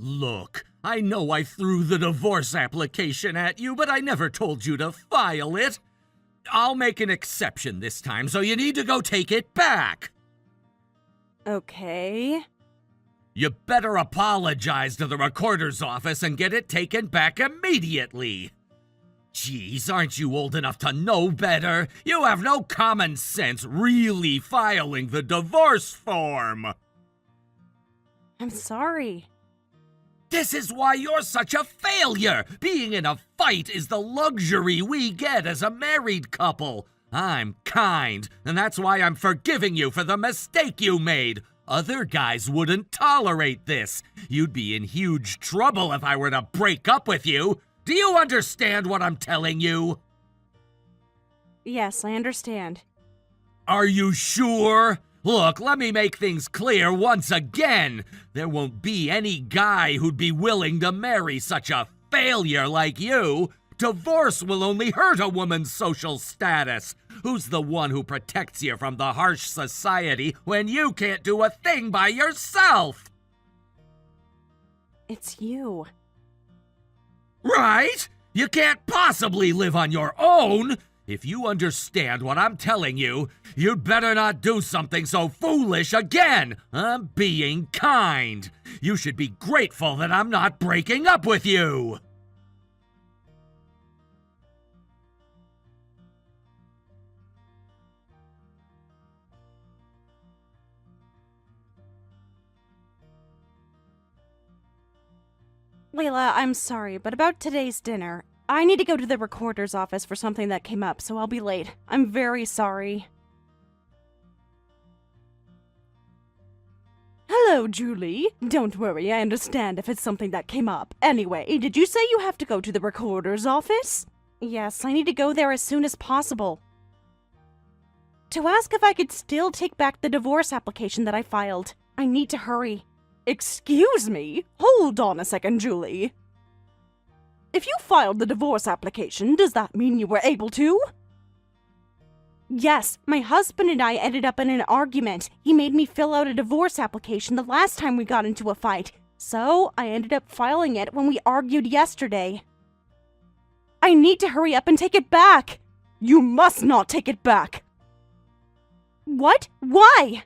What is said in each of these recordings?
Look, I know I threw the divorce application at you, but I never told you to file it. I'll make an exception this time, so you need to go take it back. Okay. You better apologize to the recorder's office and get it taken back immediately. Jeez, aren't you old enough to know better? You have no common sense really filing the divorce form. I'm sorry. This is why you're such a failure. Being in a fight is the luxury we get as a married couple. I'm kind, and that's why I'm forgiving you for the mistake you made. Other guys wouldn't tolerate this. You'd be in huge trouble if I were to break up with you. Do you understand what I'm telling you? Yes, I understand. Are you sure? Look, let me make things clear once again. There won't be any guy who'd be willing to marry such a failure like you. Divorce will only hurt a woman's social status. Who's the one who protects you from the harsh society when you can't do a thing by yourself? It's you. Right? You can't possibly live on your own. If you understand what I'm telling you, you'd better not do something so foolish again. I'm being kind. You should be grateful that I'm not breaking up with you. Layla, I'm sorry, but about today's dinner, I need to go to the recorder's office for something that came up, so I'll be late. I'm very sorry. Hello, Julie. Don't worry, I understand if it's something that came up. Anyway, did you say you have to go to the recorder's office? Yes, I need to go there as soon as possible. To ask if I could still take back the divorce application that I filed. I need to hurry. Excuse me? Hold on a second, Julie. If you filed the divorce application, does that mean you were able to? Yes, my husband and I ended up in an argument. He made me fill out a divorce application the last time we got into a fight, so I ended up filing it when we argued yesterday. I need to hurry up and take it back. You must not take it back. What? Why?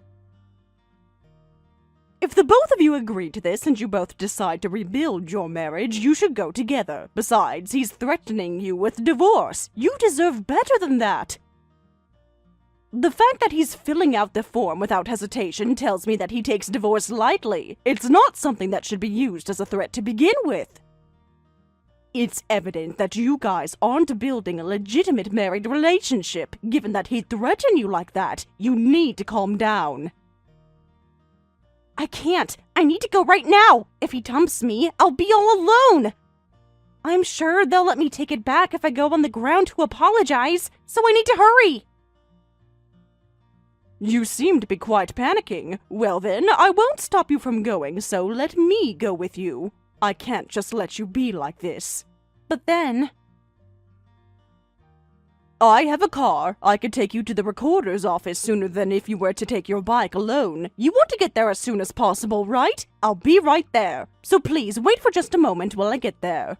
If the both of you agree to this and you both decide to rebuild your marriage, you should go together. Besides, he's threatening you with divorce. You deserve better than that. The fact that he's filling out the form without hesitation tells me that he takes divorce lightly. It's not something that should be used as a threat to begin with. It's evident that you guys aren't building a legitimate married relationship. Given that he'd threaten you like that, you need to calm down. I can't. I need to go right now. If he dumps me, I'll be all alone. I'm sure they'll let me take it back if I go on the ground to apologize, so I need to hurry. You seem to be quite panicking. Well then, I won't stop you from going, so let me go with you. I can't just let you be like this. But then... I have a car. I could take you to the recorder's office sooner than if you were to take your bike alone. You want to get there as soon as possible, right? I'll be right there. So please, wait for just a moment while I get there.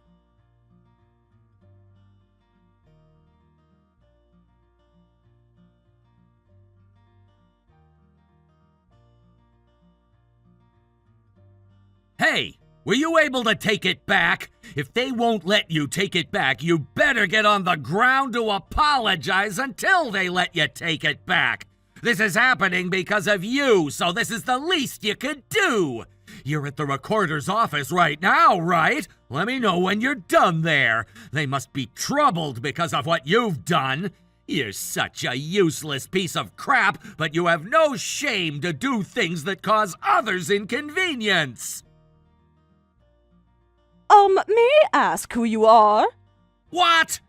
Hey, were you able to take it back? If they won't let you take it back, you better get on the ground to apologize until they let you take it back. This is happening because of you, so this is the least you could do. You're at the recorder's office right now, right? Let me know when you're done there. They must be troubled because of what you've done. You're such a useless piece of crap, but you have no shame to do things that cause others inconvenience. May I ask who you are? What?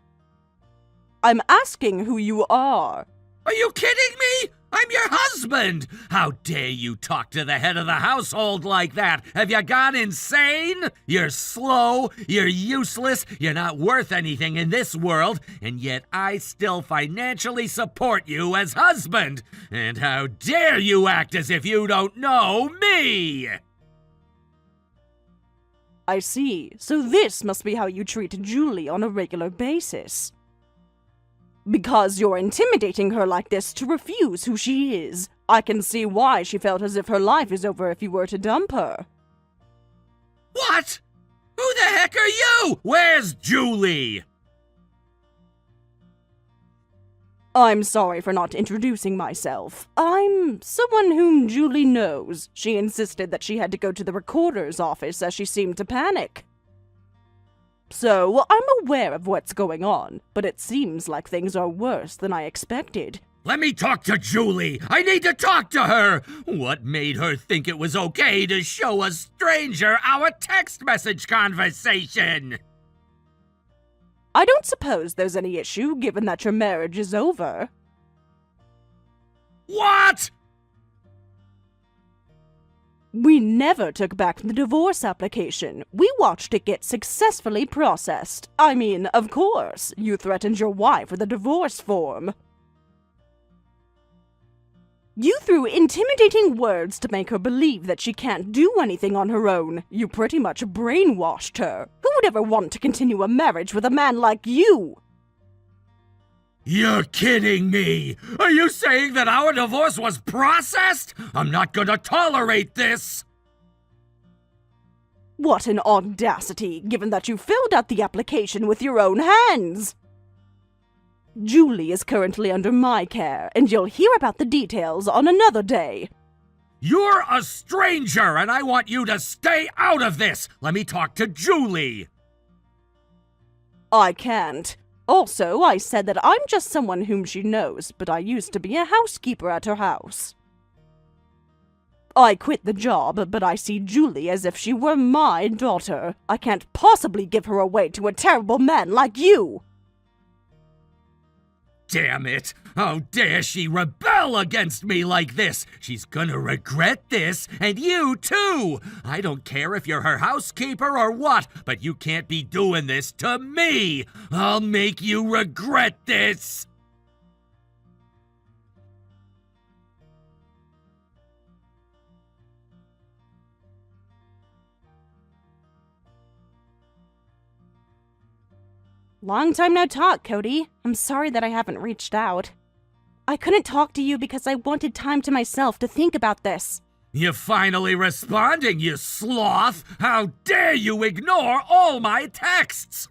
I'm asking who you are. Are you kidding me? I'm your husband! How dare you talk to the head of the household like that? Have you gone insane? You're slow, you're useless, you're not worth anything in this world, and yet I still financially support you as husband. And how dare you act as if you don't know me? I see. So this must be how you treat Julie on a regular basis. Because you're intimidating her like this to refuse who she is. I can see why she felt as if her life is over if you were to dump her. What? Who the heck are you? Where's Julie? I'm sorry for not introducing myself. I'm someone whom Julie knows. She insisted that she had to go to the recorder's office as she seemed to panic. So, I'm aware of what's going on, but it seems like things are worse than I expected. Let me talk to Julie. I need to talk to her. What made her think it was okay to show a stranger our text message conversation? I don't suppose there's any issue, given that your marriage is over. What? We never took back the divorce application. We watched it get successfully processed. I mean, of course, you threatened your wife with a divorce form. You threw intimidating words to make her believe that she can't do anything on her own. You pretty much brainwashed her. Who would ever want to continue a marriage with a man like you? You're kidding me! Are you saying that our divorce was processed? I'm not gonna tolerate this! What an audacity, given that you filled out the application with your own hands! Julie is currently under my care, and you'll hear about the details on another day. You're a stranger, and I want you to stay out of this! Let me talk to Julie! I can't. Also, I said that I'm just someone whom she knows, but I used to be a housekeeper at her house. I quit the job, but I see Julie as if she were my daughter. I can't possibly give her away to a terrible man like you! Damn it! How dare she rebel against me like this? She's gonna regret this, and you too! I don't care if you're her housekeeper or what, but you can't be doing this to me! I'll make you regret this! Long time no talk, Cody. I'm sorry that I haven't reached out. I couldn't talk to you because I wanted time to myself to think about this. You're finally responding, you sloth! How dare you ignore all my texts!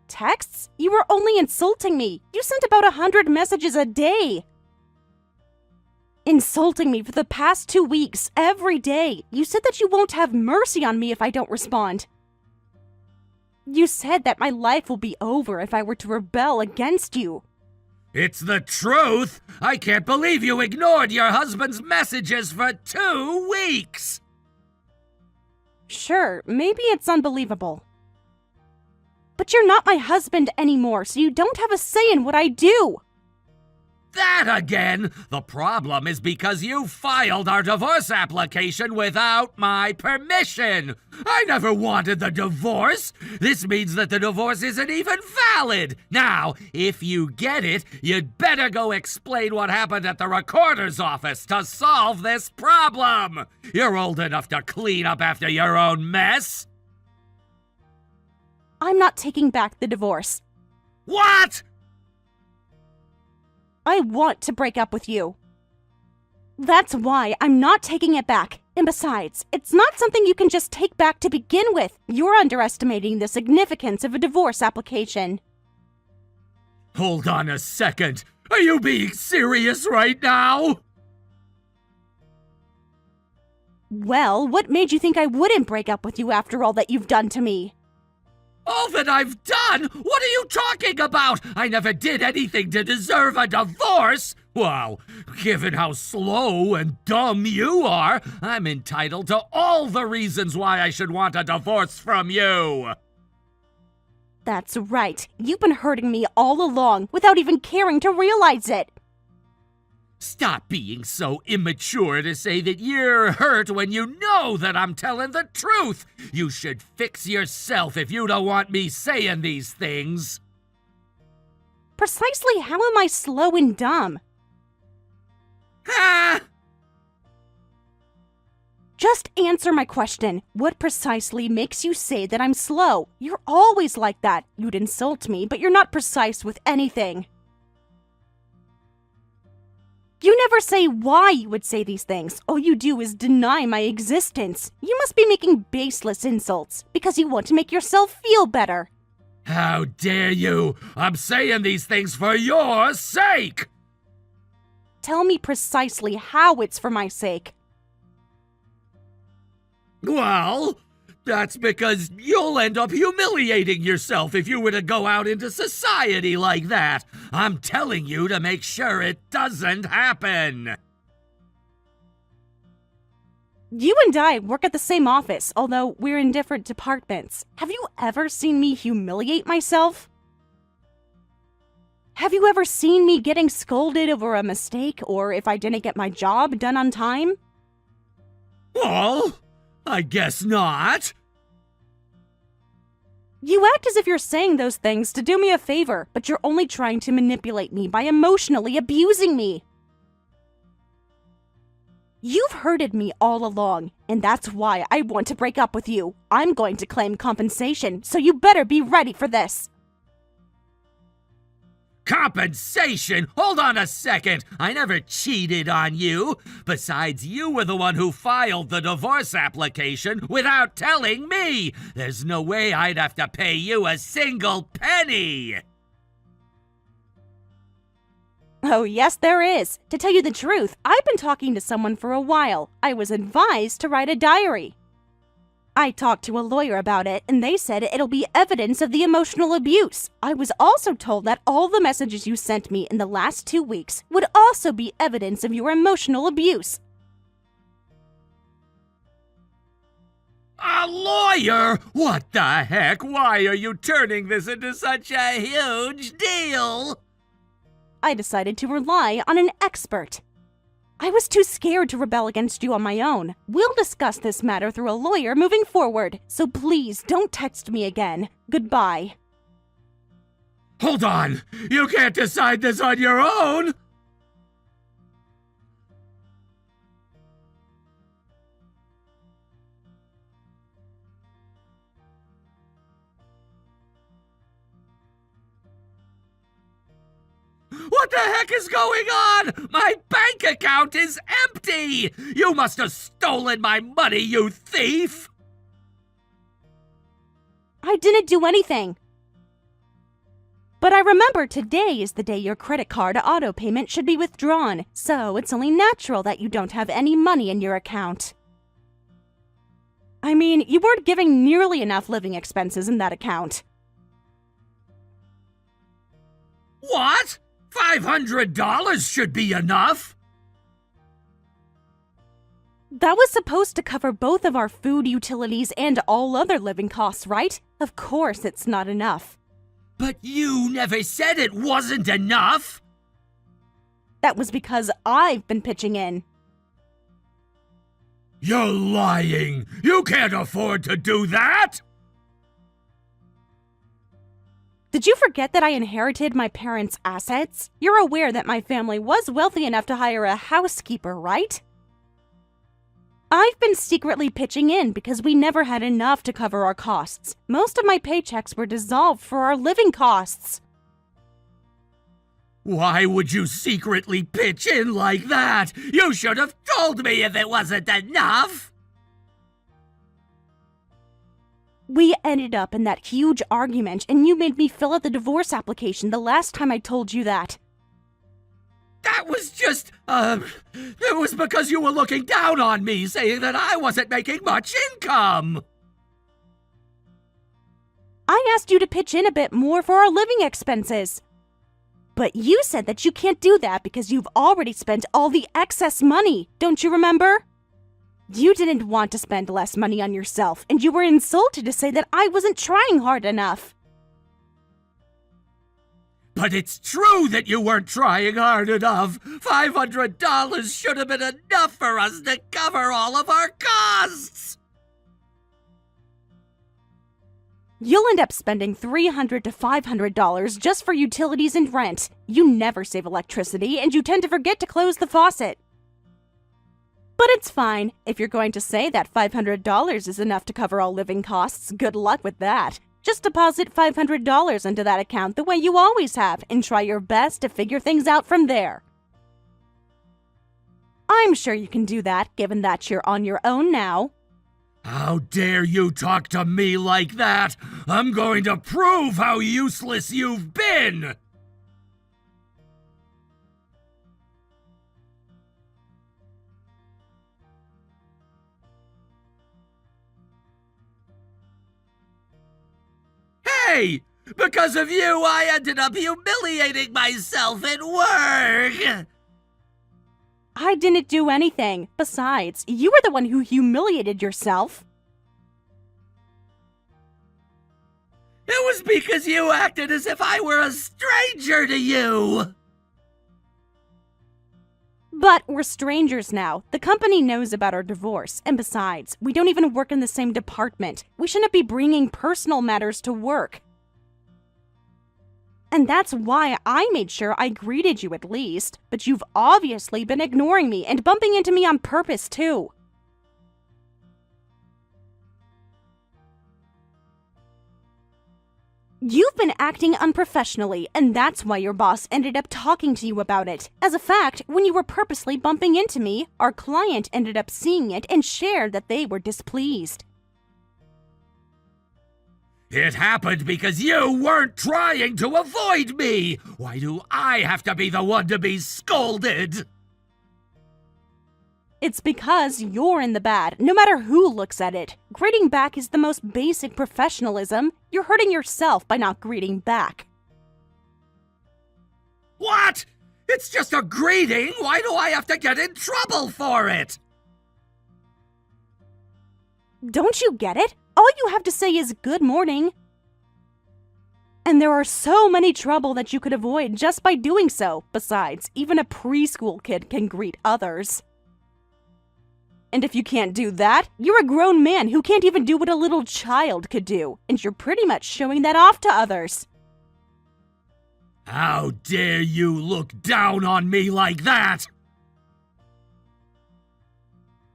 Texts? You were only insulting me. You sent about 100 messages a day. Insulting me for the past 2 weeks, every day. You said that you won't have mercy on me if I don't respond. You said that my life will be over if I were to rebel against you. It's the truth! I can't believe you ignored your husband's messages for 2 weeks! Sure, maybe it's unbelievable. But you're not my husband anymore, so you don't have a say in what I do! That again! The problem is because you filed our divorce application without my permission! I never wanted the divorce! This means that the divorce isn't even valid! Now, if you get it, you'd better go explain what happened at the recorder's office to solve this problem! You're old enough to clean up after your own mess! I'm not taking back the divorce. What?! I want to break up with you. That's why I'm not taking it back. And besides, it's not something you can just take back to begin with. You're underestimating the significance of a divorce application. Hold on a second. Are you being serious right now? Well, what made you think I wouldn't break up with you after all that you've done to me? All that I've done? What are you talking about? I never did anything to deserve a divorce! Wow, given how slow and dumb you are, I'm entitled to all the reasons why I should want a divorce from you! That's right. You've been hurting me all along without even caring to realize it. Stop being so immature to say that you're hurt when you know that I'm telling the truth. You should fix yourself if you don't want me saying these things. Precisely how am I slow and dumb? Ah! Just answer my question. What precisely makes you say that I'm slow? You're always like that. You'd insult me, but you're not precise with anything. You never say why you would say these things. All you do is deny my existence. You must be making baseless insults because you want to make yourself feel better. How dare you! I'm saying these things for your sake! Tell me precisely how it's for my sake. Well, that's because you'll end up humiliating yourself if you were to go out into society like that. I'm telling you to make sure it doesn't happen. You and I work at the same office, although we're in different departments. Have you ever seen me humiliate myself? Have you ever seen me getting scolded over a mistake or if I didn't get my job done on time? Well, I guess not. You act as if you're saying those things to do me a favor, but you're only trying to manipulate me by emotionally abusing me. You've hurted me all along, and that's why I want to break up with you. I'm going to claim compensation, so you better be ready for this. Compensation? Hold on a second. I never cheated on you. Besides, you were the one who filed the divorce application without telling me. There's no way I'd have to pay you a single penny. Oh, yes, there is. To tell you the truth, I've been talking to someone for a while. I was advised to write a diary. I talked to a lawyer about it, and they said it'll be evidence of the emotional abuse. I was also told that all the messages you sent me in the last 2 weeks would also be evidence of your emotional abuse. A lawyer? What the heck? Why are you turning this into such a huge deal? I decided to rely on an expert. I was too scared to rebel against you on my own. We'll discuss this matter through a lawyer moving forward, so please don't text me again. Goodbye. Hold on! You can't decide this on your own! What the heck is going on? My bank account is empty! You must have stolen my money, you thief! I didn't do anything. But I remember today is the day your credit card auto payment should be withdrawn, so it's only natural that you don't have any money in your account. I mean, you weren't giving nearly enough living expenses in that account. What? $500 should be enough! That was supposed to cover both of our food, utilities, and all other living costs, right? Of course it's not enough. But you never said it wasn't enough! That was because I've been pitching in. You're lying! You can't afford to do that! Did you forget that I inherited my parents' assets? You're aware that my family was wealthy enough to hire a housekeeper, right? I've been secretly pitching in because we never had enough to cover our costs. Most of my paychecks were dissolved for our living costs. Why would you secretly pitch in like that? You should have told me if it wasn't enough! We ended up in that huge argument, and you made me fill out the divorce application the last time I told you that. That was just, it was because you were looking down on me, saying that I wasn't making much income! I asked you to pitch in a bit more for our living expenses. But you said that you can't do that because you've already spent all the excess money, don't you remember? You didn't want to spend less money on yourself, and you were insulted to say that I wasn't trying hard enough. But it's true that you weren't trying hard enough. $500 should have been enough for us to cover all of our costs. You'll end up spending $300 to $500 just for utilities and rent. You never save electricity, and you tend to forget to close the faucet. But it's fine. If you're going to say that $500 is enough to cover all living costs, good luck with that. Just deposit $500 into that account the way you always have and try your best to figure things out from there. I'm sure you can do that, given that you're on your own now. How dare you talk to me like that? I'm going to prove how useless you've been! Hey! Because of you, I ended up humiliating myself at work! I didn't do anything. Besides, you were the one who humiliated yourself. It was because you acted as if I were a stranger to you! But we're strangers now. The company knows about our divorce, and besides, we don't even work in the same department. We shouldn't be bringing personal matters to work. And that's why I made sure I greeted you at least, but you've obviously been ignoring me and bumping into me on purpose too. You've been acting unprofessionally, and that's why your boss ended up talking to you about it. As a fact, when you were purposely bumping into me, our client ended up seeing it and shared that they were displeased. It happened because you weren't trying to avoid me! Why do I have to be the one to be scolded? It's because you're in the bad, no matter who looks at it. Greeting back is the most basic professionalism. You're hurting yourself by not greeting back. What? It's just a greeting! Why do I have to get in trouble for it? Don't you get it? All you have to say is good morning. And there are so many trouble that you could avoid just by doing so. Besides, even a preschool kid can greet others. And if you can't do that, you're a grown man who can't even do what a little child could do. And you're pretty much showing that off to others. How dare you look down on me like that?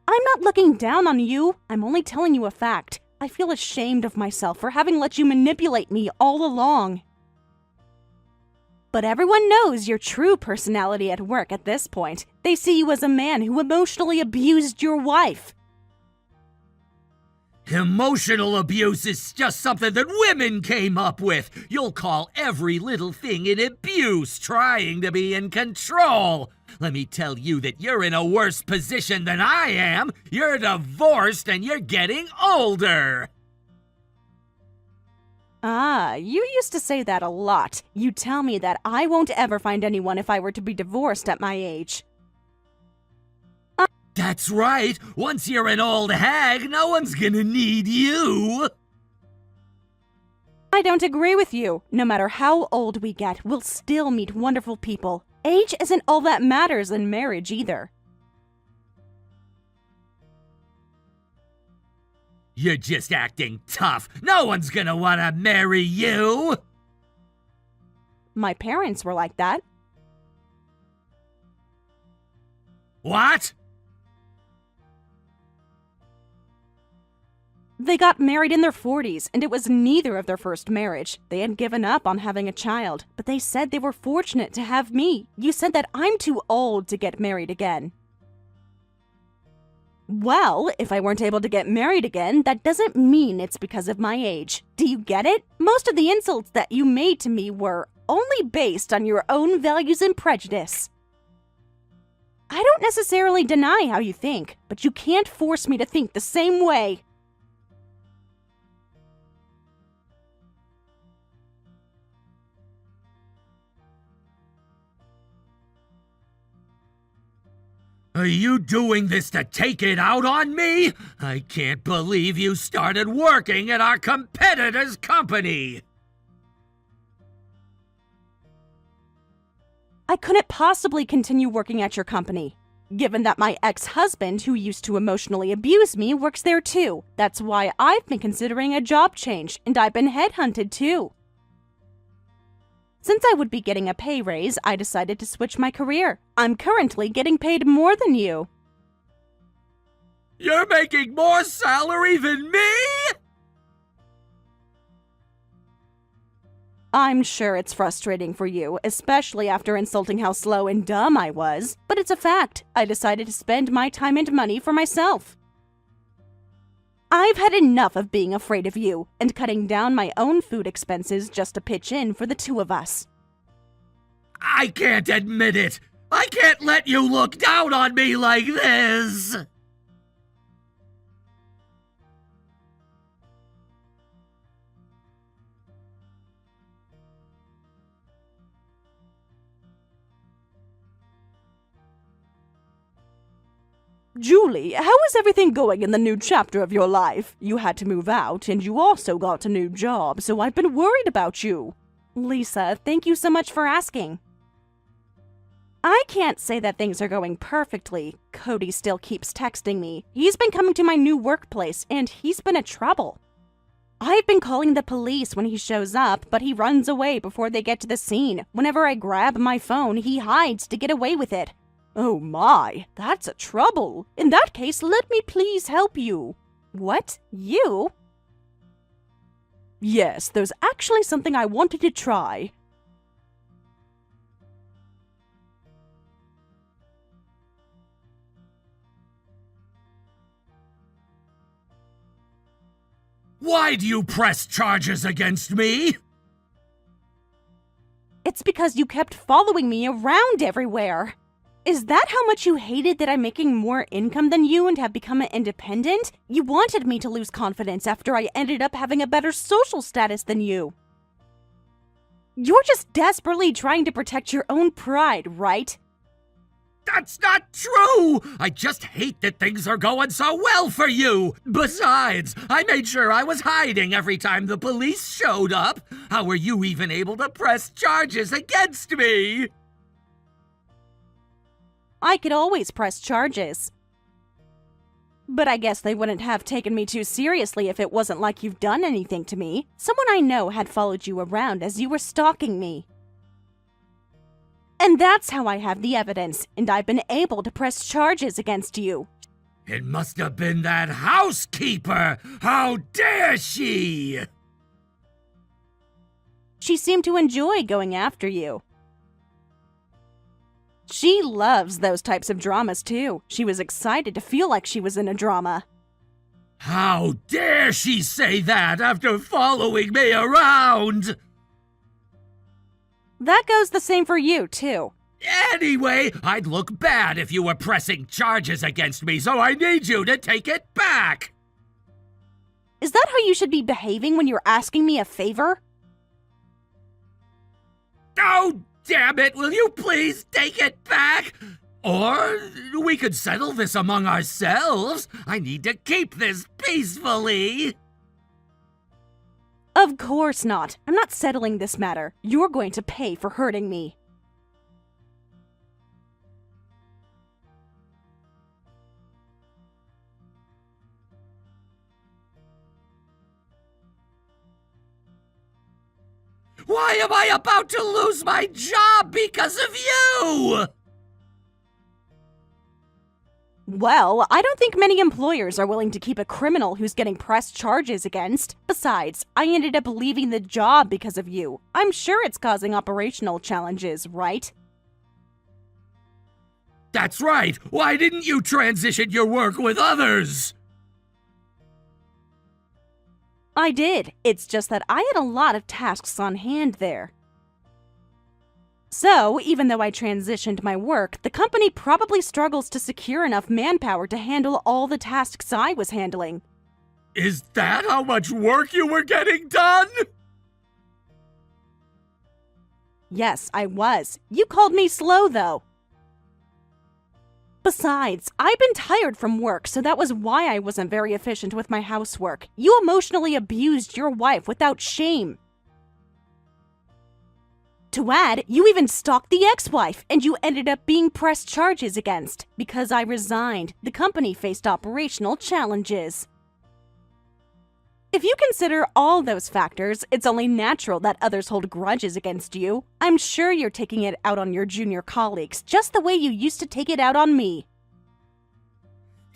I'm not looking down on you. I'm only telling you a fact. I feel ashamed of myself for having let you manipulate me all along. But everyone knows your true personality at work at this point. They see you as a man who emotionally abused your wife. Emotional abuse is just something that women came up with. You'll call every little thing an abuse, trying to be in control. Let me tell you that you're in a worse position than I am. You're divorced and you're getting older. Ah, you used to say that a lot. You tell me that I won't ever find anyone if I were to be divorced at my age. That's right. Once you're an old hag, no one's gonna need you. I don't agree with you. No matter how old we get, we'll still meet wonderful people. Age isn't all that matters in marriage either. You're just acting tough. No one's gonna wanna marry you. My parents were like that. What? They got married in their 40s, and it was neither of their first marriage. They had given up on having a child, but they said they were fortunate to have me. You said that I'm too old to get married again. Well, if I weren't able to get married again, that doesn't mean it's because of my age. Do you get it? Most of the insults that you made to me were only based on your own values and prejudice. I don't necessarily deny how you think, but you can't force me to think the same way. Are you doing this to take it out on me? I can't believe you started working at our competitor's company. I couldn't possibly continue working at your company, given that my ex-husband, who used to emotionally abuse me, works there too. That's why I've been considering a job change, and I've been headhunted too. Since I would be getting a pay raise, I decided to switch my career. I'm currently getting paid more than you. You're making more salary than me? I'm sure it's frustrating for you, especially after insulting how slow and dumb I was, but it's a fact. I decided to spend my time and money for myself. I've had enough of being afraid of you and cutting down my own food expenses just to pitch in for the two of us. I can't admit it. I can't let you look down on me like this. Julie, how is everything going in the new chapter of your life? You had to move out, and you also got a new job, so I've been worried about you. Lisa, thank you so much for asking. I can't say that things are going perfectly. Cody still keeps texting me. He's been coming to my new workplace, and he's been a trouble. I've been calling the police when he shows up, but he runs away before they get to the scene. Whenever I grab my phone, he hides to get away with it. Oh my, that's a trouble. In that case, let me please help you. What? You? Yes, there's actually something I wanted to try. Why do you press charges against me? It's because you kept following me around everywhere. Is that how much you hated that I'm making more income than you and have become independent? You wanted me to lose confidence after I ended up having a better social status than you. You're just desperately trying to protect your own pride, right? That's not true! I just hate that things are going so well for you! Besides, I made sure I was hiding every time the police showed up. How were you even able to press charges against me? I could always press charges. But I guess they wouldn't have taken me too seriously if it wasn't like you've done anything to me. Someone I know had followed you around as you were stalking me. And that's how I have the evidence, and I've been able to press charges against you. It must have been that housekeeper! How dare she! She seemed to enjoy going after you. She loves those types of dramas too. She was excited to feel like she was in a drama. How dare she say that after following me around? That goes the same for you too. Anyway, I'd look bad if you were pressing charges against me, so I need you to take it back! Is that how you should be behaving when you're asking me a favor? Oh, damn it, will you please take it back? Or we could settle this among ourselves. I need to keep this peacefully. Of course not. I'm not settling this matter. You're going to pay for hurting me. Why am I about to lose my job because of you? Well, I don't think many employers are willing to keep a criminal who's getting pressed charges against. Besides, I ended up leaving the job because of you. I'm sure it's causing operational challenges, right? That's right. Why didn't you transition your work with others? I did. It's just that I had a lot of tasks on hand there. So, even though I transitioned my work, the company probably struggles to secure enough manpower to handle all the tasks I was handling. Is that how much work you were getting done? Yes, I was. You called me slow, though. Besides, I've been tired from work, so that was why I wasn't very efficient with my housework. You emotionally abused your wife without shame. To add, you even stalked the ex-wife, and you ended up being pressed charges against. Because I resigned, the company faced operational challenges. If you consider all those factors, it's only natural that others hold grudges against you. I'm sure you're taking it out on your junior colleagues, just the way you used to take it out on me.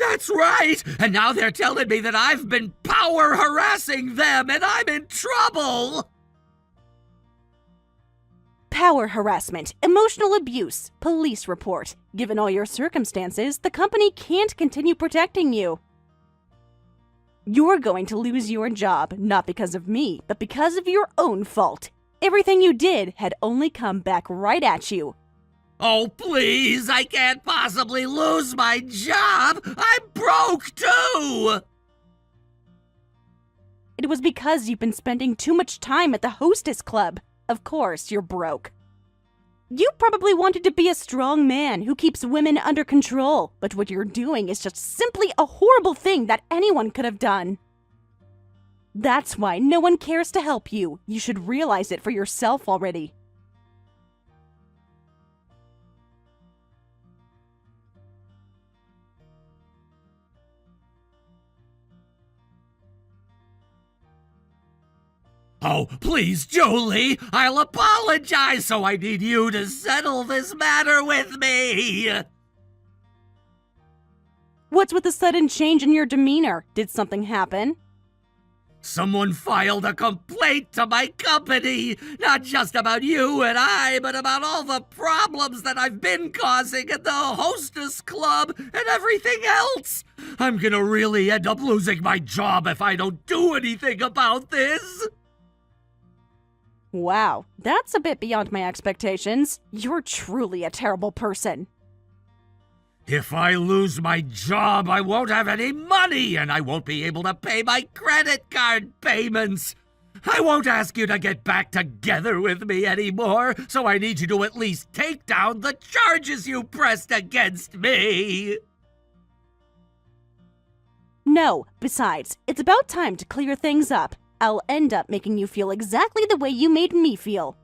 That's right! And now they're telling me that I've been power harassing them and I'm in trouble! Power harassment, emotional abuse, police report. Given all your circumstances, the company can't continue protecting you. You're going to lose your job, not because of me, but because of your own fault. Everything you did had only come back right at you. Oh, please, I can't possibly lose my job! I'm broke, too! It was because you've been spending too much time at the Hostess Club. Of course, you're broke. You probably wanted to be a strong man who keeps women under control, but what you're doing is just simply a horrible thing that anyone could have done. That's why no one cares to help you. You should realize it for yourself already. Oh, please, Julie, I'll apologize, so I need you to settle this matter with me. What's with the sudden change in your demeanor? Did something happen? Someone filed a complaint to my company, not just about you and I, but about all the problems that I've been causing at the Hostess Club and everything else. I'm gonna really end up losing my job if I don't do anything about this. Wow, that's a bit beyond my expectations. You're truly a terrible person. If I lose my job, I won't have any money, and I won't be able to pay my credit card payments. I won't ask you to get back together with me anymore, so I need you to at least take down the charges you pressed against me. No, besides, it's about time to clear things up. I'll end up making you feel exactly the way you made me feel.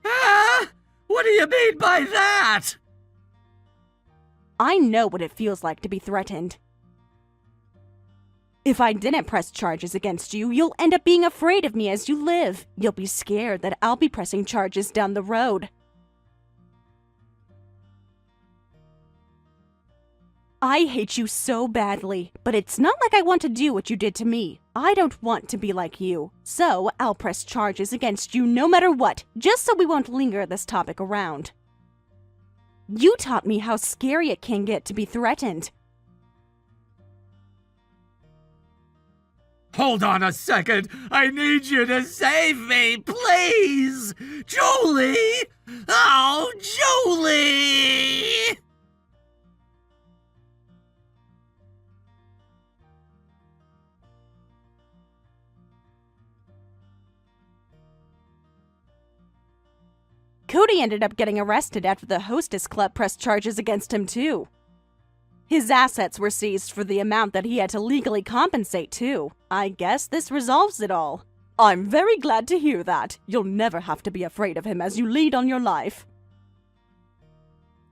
Ah? What do you mean by that? I know what it feels like to be threatened. If I didn't press charges against you, you'll end up being afraid of me as you live. You'll be scared that I'll be pressing charges down the road. I hate you so badly, but it's not like I want to do what you did to me. I don't want to be like you, so I'll press charges against you no matter what, just so we won't linger this topic around. You taught me how scary it can get to be threatened. Hold on a second. I need you to save me, please! Julie! Oh, Julie! Cody ended up getting arrested after the Hostess Club pressed charges against him, too. His assets were seized for the amount that he had to legally compensate, too. I guess this resolves it all. I'm very glad to hear that. You'll never have to be afraid of him as you lead on your life.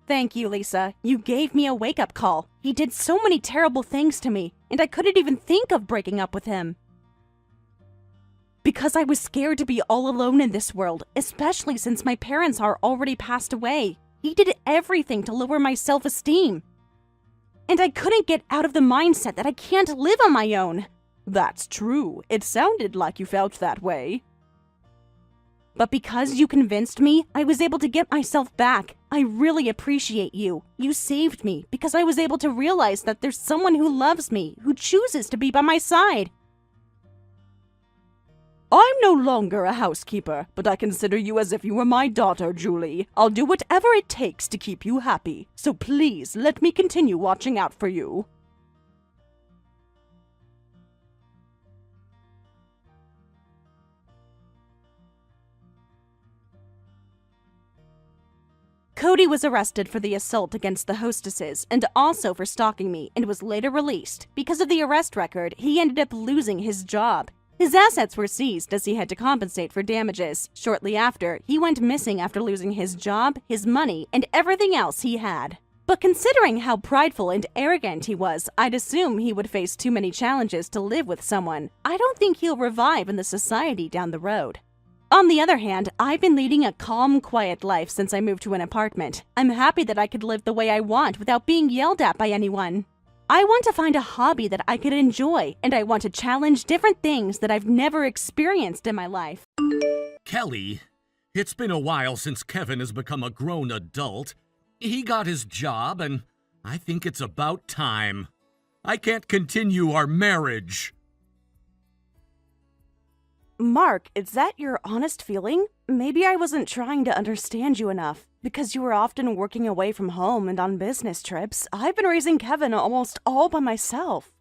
Thank you, Lisa. You gave me a wake-up call. He did so many terrible things to me, and I couldn't even think of breaking up with him. Because I was scared to be all alone in this world, especially since my parents are already passed away. He did everything to lower my self-esteem. And I couldn't get out of the mindset that I can't live on my own. That's true. It sounded like you felt that way. But because you convinced me, I was able to get myself back. I really appreciate you. You saved me because I was able to realize that there's someone who loves me, who chooses to be by my side. I'm no longer a housekeeper, but I consider you as if you were my daughter, Julie. I'll do whatever it takes to keep you happy, so please let me continue watching out for you. Cody was arrested for the assault against the hostesses and also for stalking me and was later released. Because of the arrest record, he ended up losing his job. His assets were seized as he had to compensate for damages. Shortly after, he went missing after losing his job, his money, and everything else he had. But considering how prideful and arrogant he was, I'd assume he would face too many challenges to live with someone. I don't think he'll revive in the society down the road. On the other hand, I've been leading a calm, quiet life since I moved to an apartment. I'm happy that I could live the way I want without being yelled at by anyone. I want to find a hobby that I could enjoy, and I want to challenge different things that I've never experienced in my life. Kelly, it's been a while since Kevin has become a grown adult. He got his job, and I think it's about time. I can't continue our marriage. Mark, is that your honest feeling? Maybe I wasn't trying to understand you enough. Because you were often working away from home and on business trips, I've been raising Kevin almost all by myself.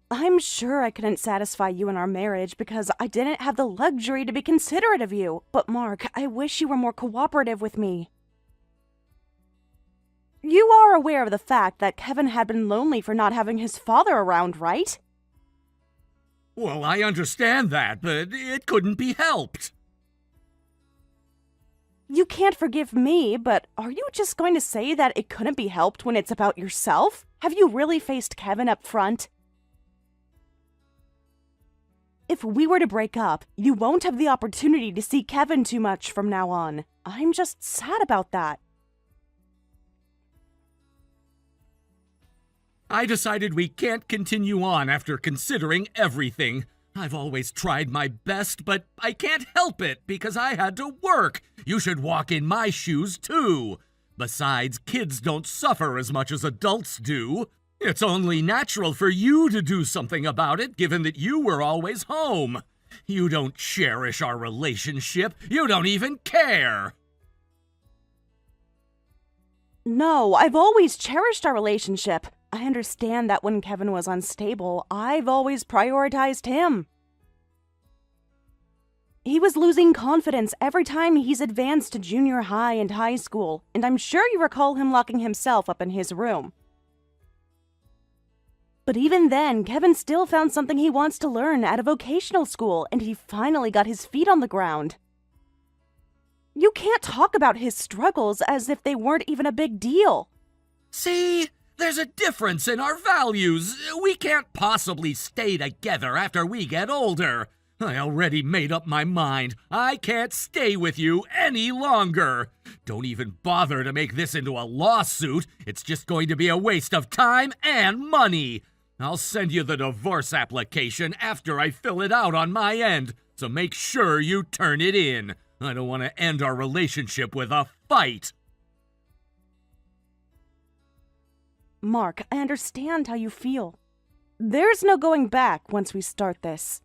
I'm sure I couldn't satisfy you in our marriage because I didn't have the luxury to be considerate of you. But Mark, I wish you were more cooperative with me. You are aware of the fact that Kevin had been lonely for not having his father around, right? Well, I understand that, but it couldn't be helped. You can't forgive me, but are you just going to say that it couldn't be helped when it's about yourself? Have you really faced Kevin up front? If we were to break up, you won't have the opportunity to see Kevin too much from now on. I'm just sad about that. I decided we can't continue on after considering everything. I've always tried my best, but I can't help it because I had to work. You should walk in my shoes, too. Besides, kids don't suffer as much as adults do. It's only natural for you to do something about it, given that you were always home. You don't cherish our relationship. You don't even care. No, I've always cherished our relationship. I understand that when Kevin was unstable, I've always prioritized him. He was losing confidence every time he's advanced to junior high and high school, and I'm sure you recall him locking himself up in his room. But even then, Kevin still found something he wants to learn at a vocational school, and he finally got his feet on the ground. You can't talk about his struggles as if they weren't even a big deal. See? There's a difference in our values. We can't possibly stay together after we get older. I already made up my mind. I can't stay with you any longer. Don't even bother to make this into a lawsuit. It's just going to be a waste of time and money. I'll send you the divorce application after I fill it out on my end, so make sure you turn it in. I don't want to end our relationship with a fight. Mark, I understand how you feel. There's no going back once we start this.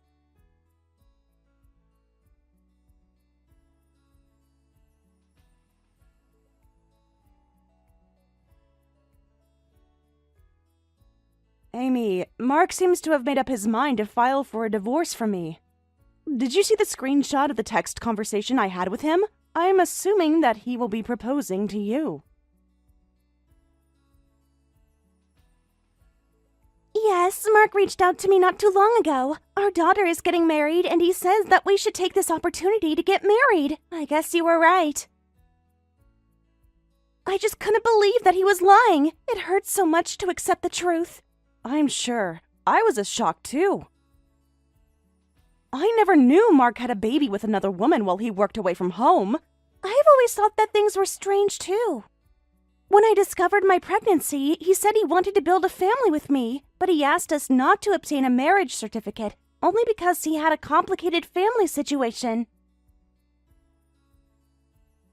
Amy, Mark seems to have made up his mind to file for a divorce from me. Did you see the screenshot of the text conversation I had with him? I'm assuming that he will be proposing to you. Yes, Mark reached out to me not too long ago. Our daughter is getting married, and he says that we should take this opportunity to get married. I guess you were right. I just couldn't believe that he was lying. It hurts so much to accept the truth. I'm sure. I was as shocked too. I never knew Mark had a baby with another woman while he worked away from home. I've always thought that things were strange too. When I discovered my pregnancy, he said he wanted to build a family with me, but he asked us not to obtain a marriage certificate, only because he had a complicated family situation.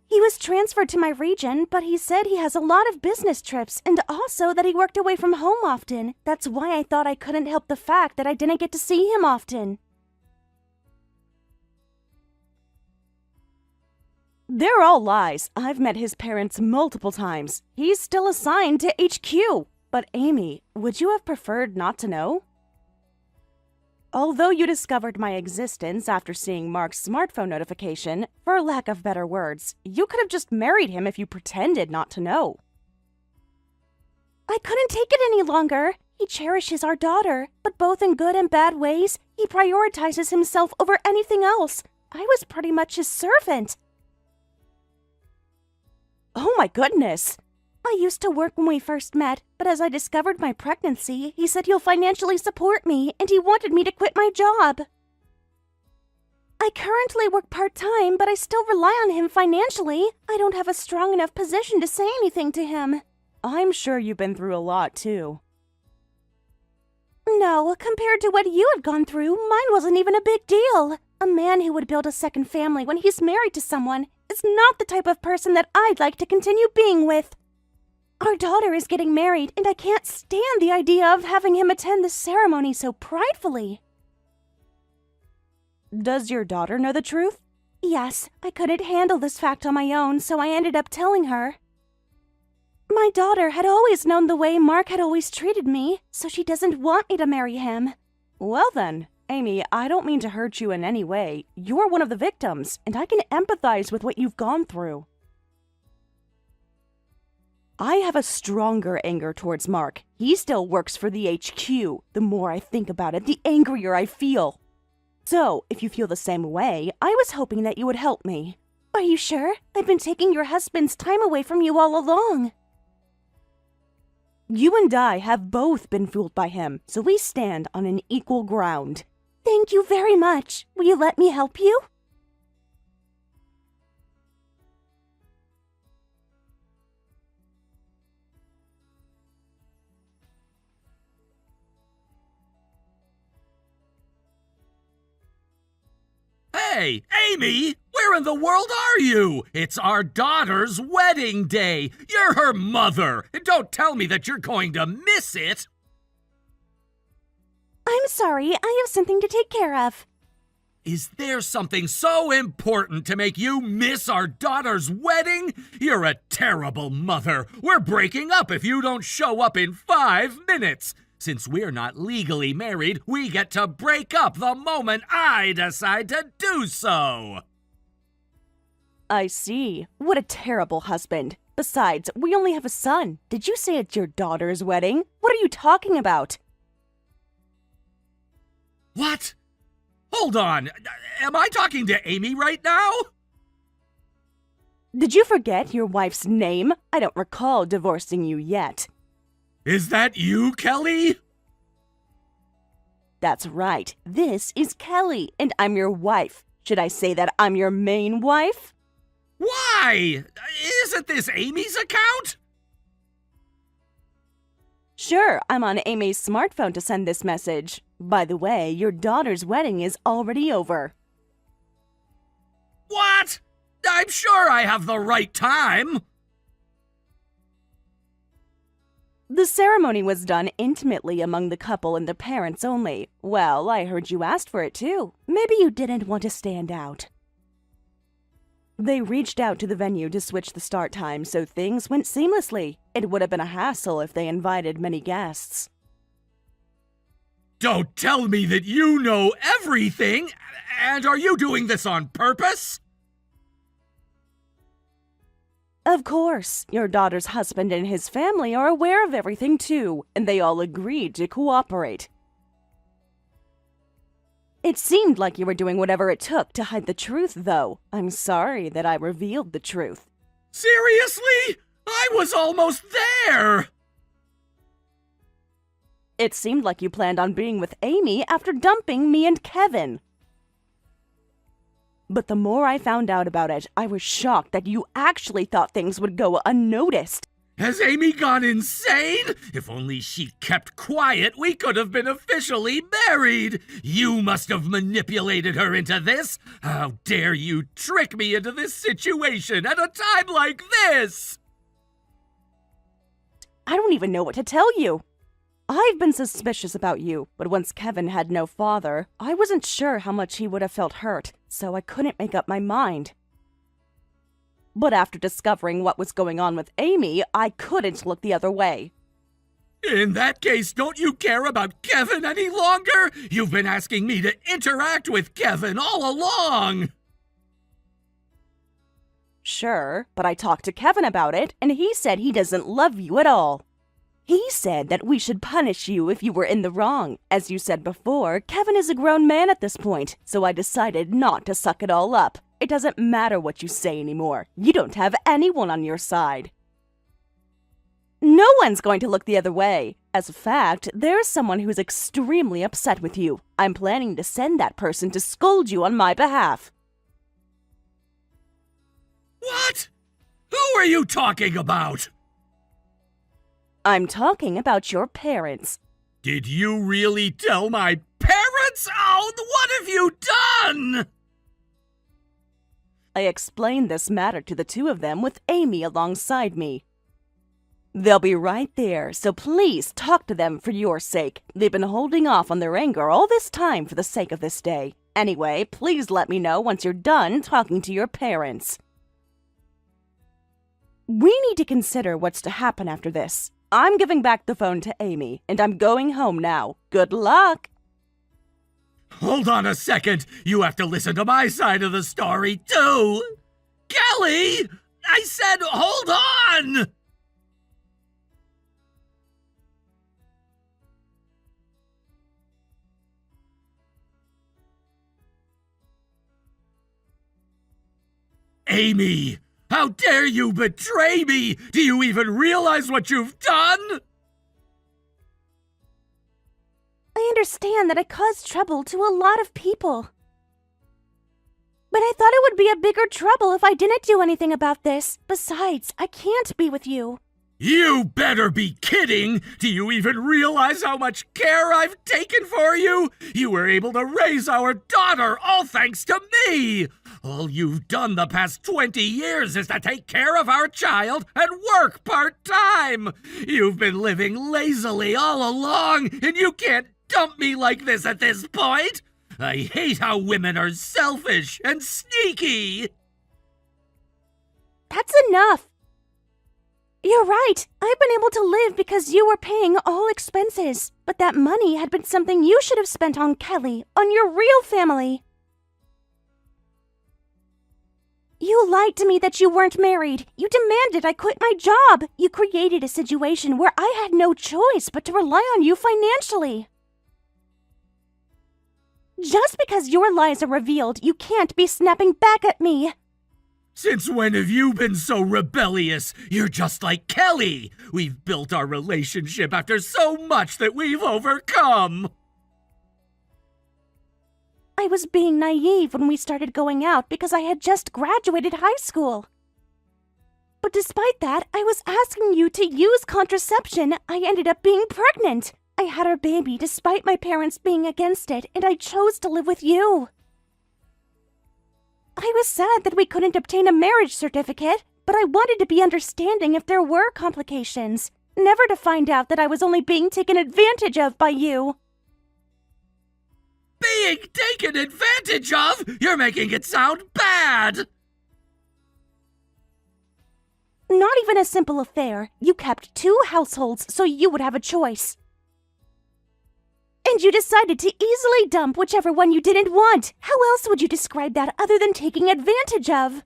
He was transferred to my region, but he said he has a lot of business trips and also that he worked away from home often. That's why I thought I couldn't help the fact that I didn't get to see him often. They're all lies. I've met his parents multiple times. He's still assigned to HQ. But Amy, would you have preferred not to know? Although you discovered my existence after seeing Mark's smartphone notification, for lack of better words, you could have just married him if you pretended not to know. I couldn't take it any longer. He cherishes our daughter, but both in good and bad ways, he prioritizes himself over anything else. I was pretty much his servant. Oh my goodness! I used to work when we first met, but as I discovered my pregnancy, he said he'll financially support me, and he wanted me to quit my job. I currently work part-time, but I still rely on him financially. I don't have a strong enough position to say anything to him. I'm sure you've been through a lot, too. No, compared to what you had gone through, mine wasn't even a big deal. A man who would build a second family when he's married to someone is not the type of person that I'd like to continue being with. Our daughter is getting married, and I can't stand the idea of having him attend the ceremony so pridefully. Does your daughter know the truth? Yes, I couldn't handle this fact on my own, so I ended up telling her. My daughter had always known the way Mark had always treated me, so she doesn't want me to marry him. Well then, Amy, I don't mean to hurt you in any way. You're one of the victims, and I can empathize with what you've gone through. I have a stronger anger towards Mark. He still works for the HQ. The more I think about it, the angrier I feel. So, if you feel the same way, I was hoping that you would help me. Are you sure? I've been taking your husband's time away from you all along. You and I have both been fooled by him, so we stand on an equal ground. Thank you very much. Will you let me help you? Hey, Amy! Where in the world are you? It's our daughter's wedding day. You're her mother. Don't tell me that you're going to miss it. I'm sorry, I have something to take care of. Is there something so important to make you miss our daughter's wedding? You're a terrible mother. We're breaking up if you don't show up in 5 minutes. Since we're not legally married, we get to break up the moment I decide to do so. I see. What a terrible husband. Besides, we only have a son. Did you say it's your daughter's wedding? What are you talking about? What? Hold on. Am I talking to Amy right now? Did you forget your wife's name? I don't recall divorcing you yet. Is that you, Kelly? That's right. This is Kelly, and I'm your wife. Should I say that I'm your main wife? Why? Isn't this Amy's account? Sure, I'm on Amy's smartphone to send this message. By the way, your daughter's wedding is already over. What? I'm sure I have the right time. The ceremony was done intimately among the couple and the parents only. Well, I heard you asked for it too. Maybe you didn't want to stand out. They reached out to the venue to switch the start time, so things went seamlessly. It would have been a hassle if they invited many guests. Don't tell me that you know everything! And are you doing this on purpose? Of course, your daughter's husband and his family are aware of everything too, and they all agreed to cooperate. It seemed like you were doing whatever it took to hide the truth, though. I'm sorry that I revealed the truth. Seriously? I was almost there! It seemed like you planned on being with Amy after dumping me and Kevin. But the more I found out about it, I was shocked that you actually thought things would go unnoticed. Has Amy gone insane? If only she kept quiet, we could have been officially married. You must have manipulated her into this. How dare you trick me into this situation at a time like this? I don't even know what to tell you. I've been suspicious about you, but once Kevin had no father, I wasn't sure how much he would have felt hurt, so I couldn't make up my mind. But after discovering what was going on with Amy, I couldn't look the other way. In that case, don't you care about Kevin any longer? You've been asking me to interact with Kevin all along. Sure, but I talked to Kevin about it, and he said he doesn't love you at all. He said that we should punish you if you were in the wrong. As you said before, Kevin is a grown man at this point, so I decided not to suck it all up. It doesn't matter what you say anymore. You don't have anyone on your side. No one's going to look the other way. As a fact, there's someone who's extremely upset with you. I'm planning to send that person to scold you on my behalf. What? Who are you talking about? I'm talking about your parents. Did you really tell my parents? Oh, what have you done? I explained this matter to the two of them with Amy alongside me. They'll be right there, so please talk to them for your sake. They've been holding off on their anger all this time for the sake of this day. Anyway, please let me know once you're done talking to your parents. We need to consider what's to happen after this. I'm giving back the phone to Amy, and I'm going home now. Good luck! Hold on a second. You have to listen to my side of the story, too. Kelly! I said hold on! Amy! How dare you betray me? Do you even realize what you've done? I understand that I caused trouble to a lot of people. But I thought it would be a bigger trouble if I didn't do anything about this. Besides, I can't be with you. You better be kidding! Do you even realize how much care I've taken for you? You were able to raise our daughter, all thanks to me! All you've done the past 20 years is to take care of our child and work part-time! You've been living lazily all along, and you can't dump me like this at this point! I hate how women are selfish and sneaky! That's enough! You're right. I've been able to live because you were paying all expenses. But that money had been something you should have spent on Kelly, on your real family. You lied to me that you weren't married. You demanded I quit my job. You created a situation where I had no choice but to rely on you financially. Just because your lies are revealed, you can't be snapping back at me. Since when have you been so rebellious? You're just like Kelly. We've built our relationship after so much that we've overcome. I was being naive when we started going out because I had just graduated high school. But despite that, I was asking you to use contraception. I ended up being pregnant. I had our baby despite my parents being against it, and I chose to live with you. I was sad that we couldn't obtain a marriage certificate, but I wanted to be understanding if there were complications, never to find out that I was only being taken advantage of by you. Being taken advantage of? You're making it sound bad! Not even a simple affair. You kept 2 households so you would have a choice. And you decided to easily dump whichever one you didn't want. How else would you describe that other than taking advantage of?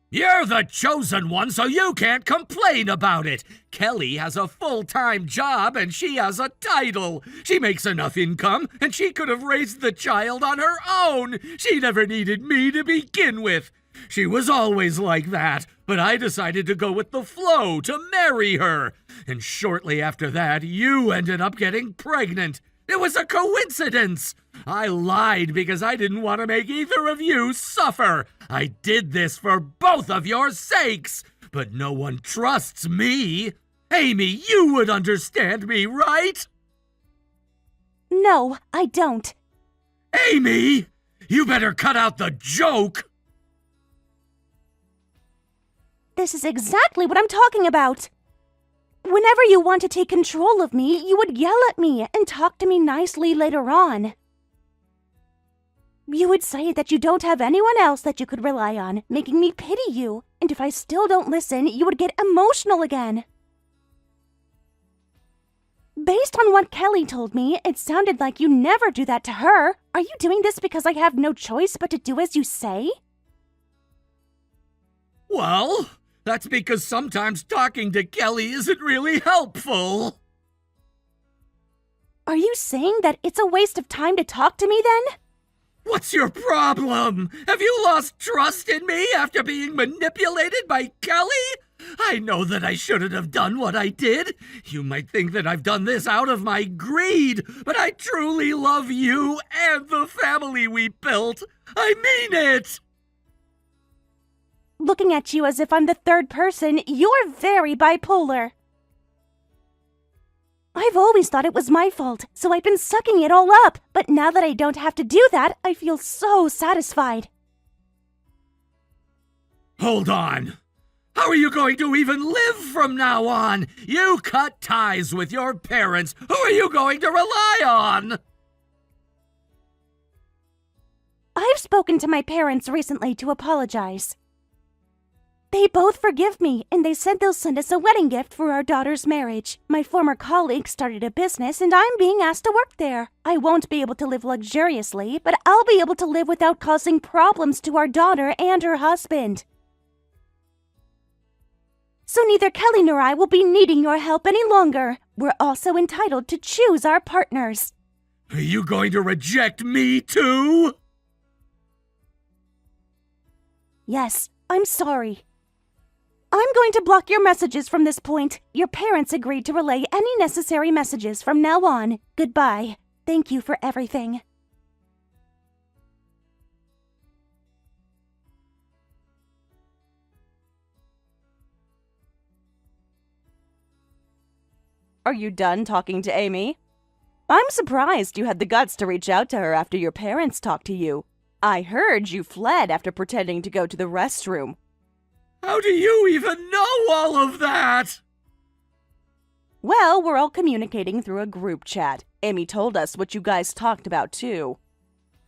You're the chosen one, so you can't complain about it. Kelly has a full-time job and she has a title. She makes enough income and she could have raised the child on her own. She never needed me to begin with. She was always like that, but I decided to go with the flow to marry her. And shortly after that, you ended up getting pregnant. It was a coincidence. I lied because I didn't want to make either of you suffer. I did this for both of your sakes. But no one trusts me. Amy, you would understand me, right? No, I don't. Amy, you better cut out the joke. This is exactly what I'm talking about. Whenever you want to take control of me, you would yell at me and talk to me nicely later on. You would say that you don't have anyone else that you could rely on, making me pity you. And if I still don't listen, you would get emotional again. Based on what Kelly told me, it sounded like you never do that to her. Are you doing this because I have no choice but to do as you say? Well, that's because sometimes talking to Kelly isn't really helpful. Are you saying that it's a waste of time to talk to me then? What's your problem? Have you lost trust in me after being manipulated by Kelly? I know that I shouldn't have done what I did. You might think that I've done this out of my greed, but I truly love you and the family we built. I mean it. Looking at you as if I'm the third person, you're very bipolar. I've always thought it was my fault, so I've been sucking it all up. But now that I don't have to do that, I feel so satisfied. Hold on. How are you going to even live from now on? You cut ties with your parents. Who are you going to rely on? I've spoken to my parents recently to apologize. They both forgive me, and they said they'll send us a wedding gift for our daughter's marriage. My former colleague started a business, and I'm being asked to work there. I won't be able to live luxuriously, but I'll be able to live without causing problems to our daughter and her husband. So neither Kelly nor I will be needing your help any longer. We're also entitled to choose our partners. Are you going to reject me too? Yes, I'm sorry. I'm going to block your messages from this point. Your parents agreed to relay any necessary messages from now on. Goodbye. Thank you for everything. Are you done talking to Amy? I'm surprised you had the guts to reach out to her after your parents talked to you. I heard you fled after pretending to go to the restroom. How do you even know all of that? Well, we're all communicating through a group chat. Amy told us what you guys talked about, too.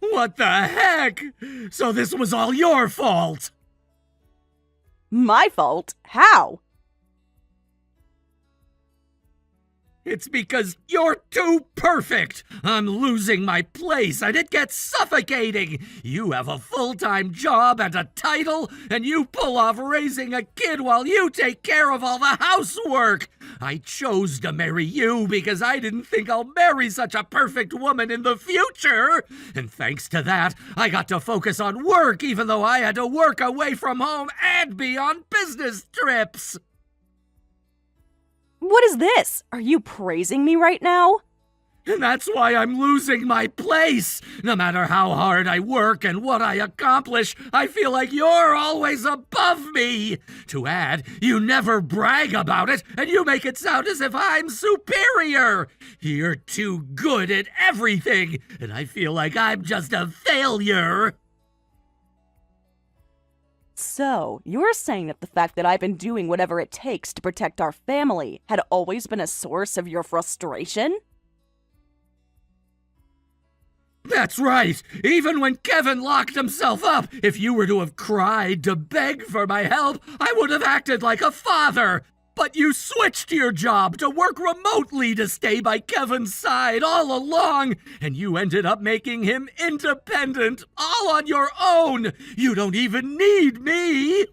What the heck? So this was all your fault? My fault? How? It's because you're too perfect. I'm losing my place and it gets suffocating. You have a full-time job and a title, and you pull off raising a kid while you take care of all the housework. I chose to marry you because I didn't think I'll marry such a perfect woman in the future. And thanks to that, I got to focus on work even though I had to work away from home and be on business trips. What is this? Are you praising me right now? And that's why I'm losing my place. No matter how hard I work and what I accomplish, I feel like you're always above me. To add, you never brag about it, and you make it sound as if I'm superior. You're too good at everything, and I feel like I'm just a failure. So, you're saying that the fact that I've been doing whatever it takes to protect our family had always been a source of your frustration? That's right. Even when Kevin locked himself up, if you were to have cried to beg for my help, I would have acted like a father. But you switched your job to work remotely to stay by Kevin's side all along, and you ended up making him independent all on your own. You don't even need me.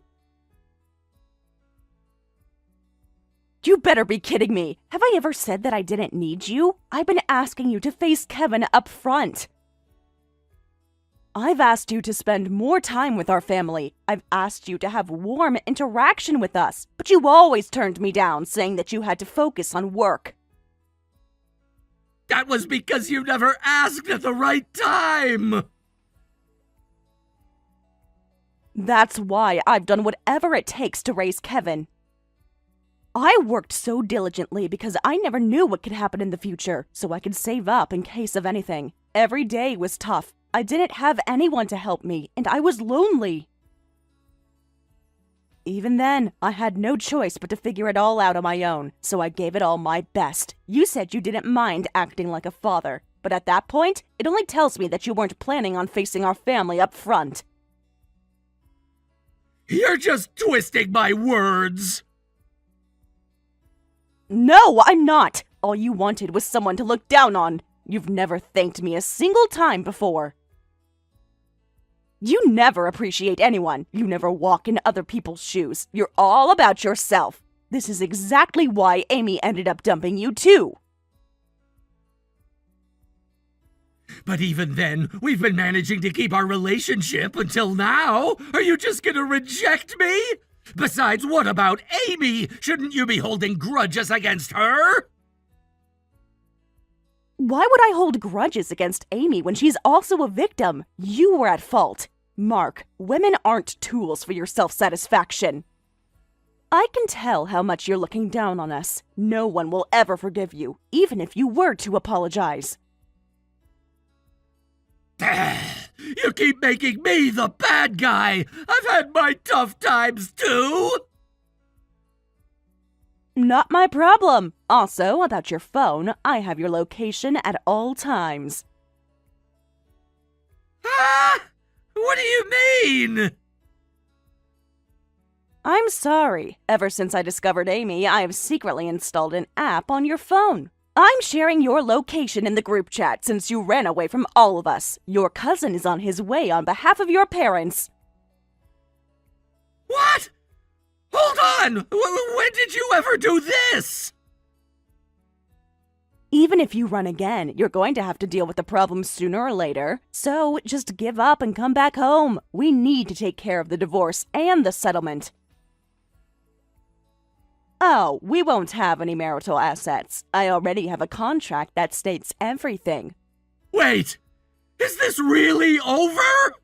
You better be kidding me. Have I ever said that I didn't need you? I've been asking you to face Kevin up front. I've asked you to spend more time with our family. I've asked you to have warm interaction with us, but you always turned me down, saying that you had to focus on work. That was because you never asked at the right time. That's why I've done whatever it takes to raise Kevin. I worked so diligently because I never knew what could happen in the future, so I could save up in case of anything. Every day was tough. I didn't have anyone to help me, and I was lonely. Even then, I had no choice but to figure it all out on my own, so I gave it all my best. You said you didn't mind acting like a father, but at that point, it only tells me that you weren't planning on facing our family up front. You're just twisting my words. No, I'm not. All you wanted was someone to look down on. You've never thanked me a single time before. You never appreciate anyone. You never walk in other people's shoes. You're all about yourself. This is exactly why Amy ended up dumping you, too. But even then, we've been managing to keep our relationship until now. Are you just gonna reject me? Besides, what about Amy? Shouldn't you be holding grudges against her? Why would I hold grudges against Amy when she's also a victim? You were at fault. Mark, women aren't tools for your self-satisfaction. I can tell how much you're looking down on us. No one will ever forgive you, even if you were to apologize. You keep making me the bad guy! I've had my tough times too! Not my problem. Also, about your phone, I have your location at all times. Ah! What do you mean? I'm sorry. Ever since I discovered Amy, I have secretly installed an app on your phone. I'm sharing your location in the group chat since you ran away from all of us. Your cousin is on his way on behalf of your parents. What? Hold on! When did you ever do this? Even if you run again, you're going to have to deal with the problem sooner or later. So just give up and come back home. We need to take care of the divorce and the settlement. Oh, we won't have any marital assets. I already have a contract that states everything. Wait! Is this really over?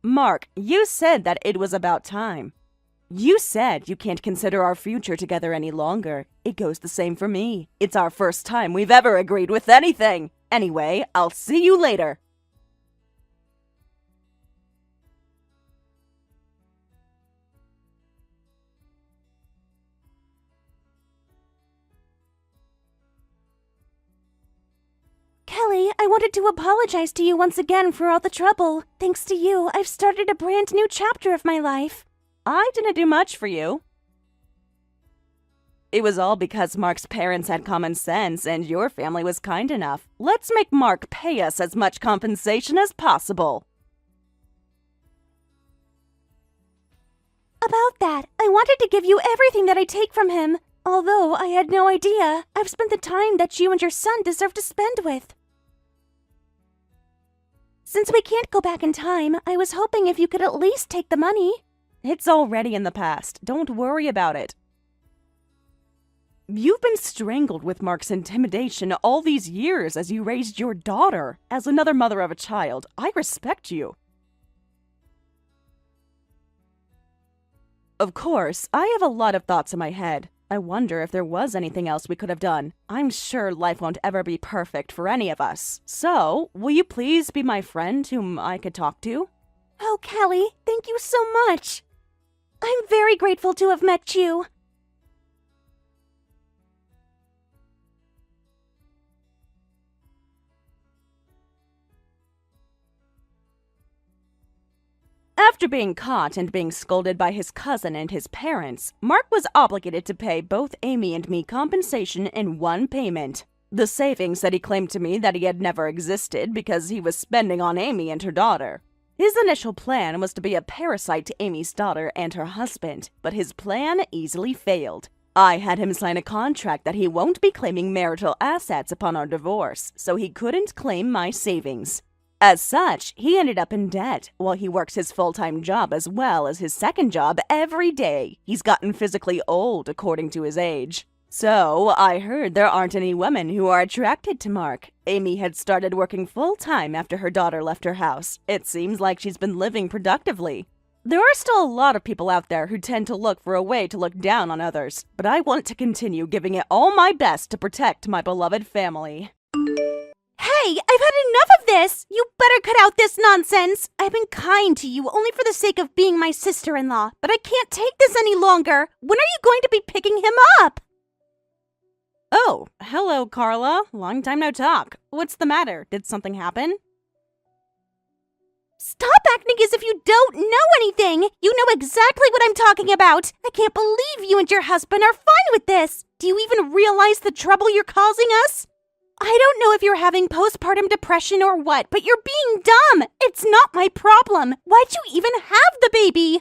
Mark, you said that it was about time. You said you can't consider our future together any longer. It goes the same for me. It's our first time we've ever agreed with anything. Anyway, I'll see you later. Kelly, I wanted to apologize to you once again for all the trouble. Thanks to you, I've started a brand new chapter of my life. I didn't do much for you. It was all because Mark's parents had common sense and your family was kind enough. Let's make Mark pay us as much compensation as possible. About that, I wanted to give you everything that I take from him. Although I had no idea, I've spent the time that you and your son deserve to spend with. Since we can't go back in time, I was hoping if you could at least take the money. It's already in the past. Don't worry about it. You've been strangled with Mark's intimidation all these years as you raised your daughter. As another mother of a child, I respect you. Of course, I have a lot of thoughts in my head. I wonder if there was anything else we could have done. I'm sure life won't ever be perfect for any of us. So, will you please be my friend whom I could talk to? Oh, Kelly, thank you so much. I'm very grateful to have met you. After being caught and being scolded by his cousin and his parents, Mark was obligated to pay both Amy and me compensation in one payment. The savings that he claimed to me that he had never existed because he was spending on Amy and her daughter. His initial plan was to be a parasite to Amy's daughter and her husband, but his plan easily failed. I had him sign a contract that he won't be claiming marital assets upon our divorce, so he couldn't claim my savings. As such, he ended up in debt while he works his full-time job as well as his second job every day. He's gotten physically old according to his age. So, I heard there aren't any women who are attracted to Mark. Amy had started working full-time after her daughter left her house. It seems like she's been living productively. There are still a lot of people out there who tend to look for a way to look down on others, but I want to continue giving it all my best to protect my beloved family. Hey, I've had enough of this! You better cut out this nonsense! I've been kind to you only for the sake of being my sister-in-law, but I can't take this any longer! When are you going to be picking him up? Oh, hello, Carla. Long time no talk. What's the matter? Did something happen? Stop acting as if you don't know anything! You know exactly what I'm talking about! I can't believe you and your husband are fine with this! Do you even realize the trouble you're causing us? I don't know if you're having postpartum depression or what, but you're being dumb! It's not my problem! Why'd you even have the baby?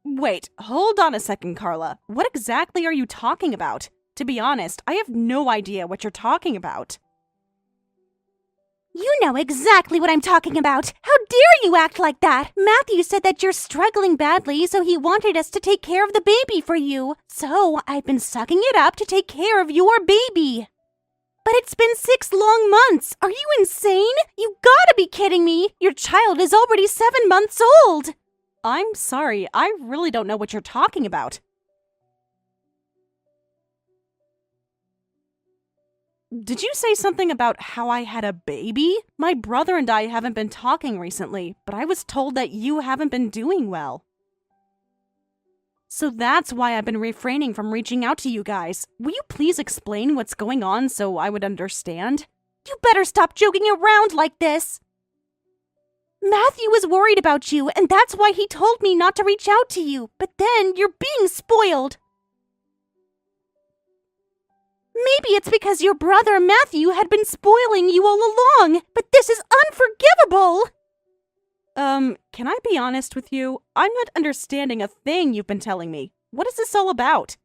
Wait, hold on a second, Carla. What exactly are you talking about? To be honest, I have no idea what you're talking about. You know exactly what I'm talking about! How dare you act like that! Matthew said that you're struggling badly, so he wanted us to take care of the baby for you. So, I've been sucking it up to take care of your baby. But it's been 6 long months! Are you insane? You gotta be kidding me! Your child is already 7 months old! I'm sorry, I really don't know what you're talking about. Did you say something about how I had a baby? My brother and I haven't been talking recently, but I was told that you haven't been doing well. So that's why I've been refraining from reaching out to you guys. Will you please explain what's going on so I would understand? You better stop joking around like this! Matthew was worried about you, and that's why he told me not to reach out to you, but then you're being spoiled! Maybe it's because your brother Matthew had been spoiling you all along, but this is unforgivable! Can I be honest with you? I'm not understanding a thing you've been telling me. What is this all about?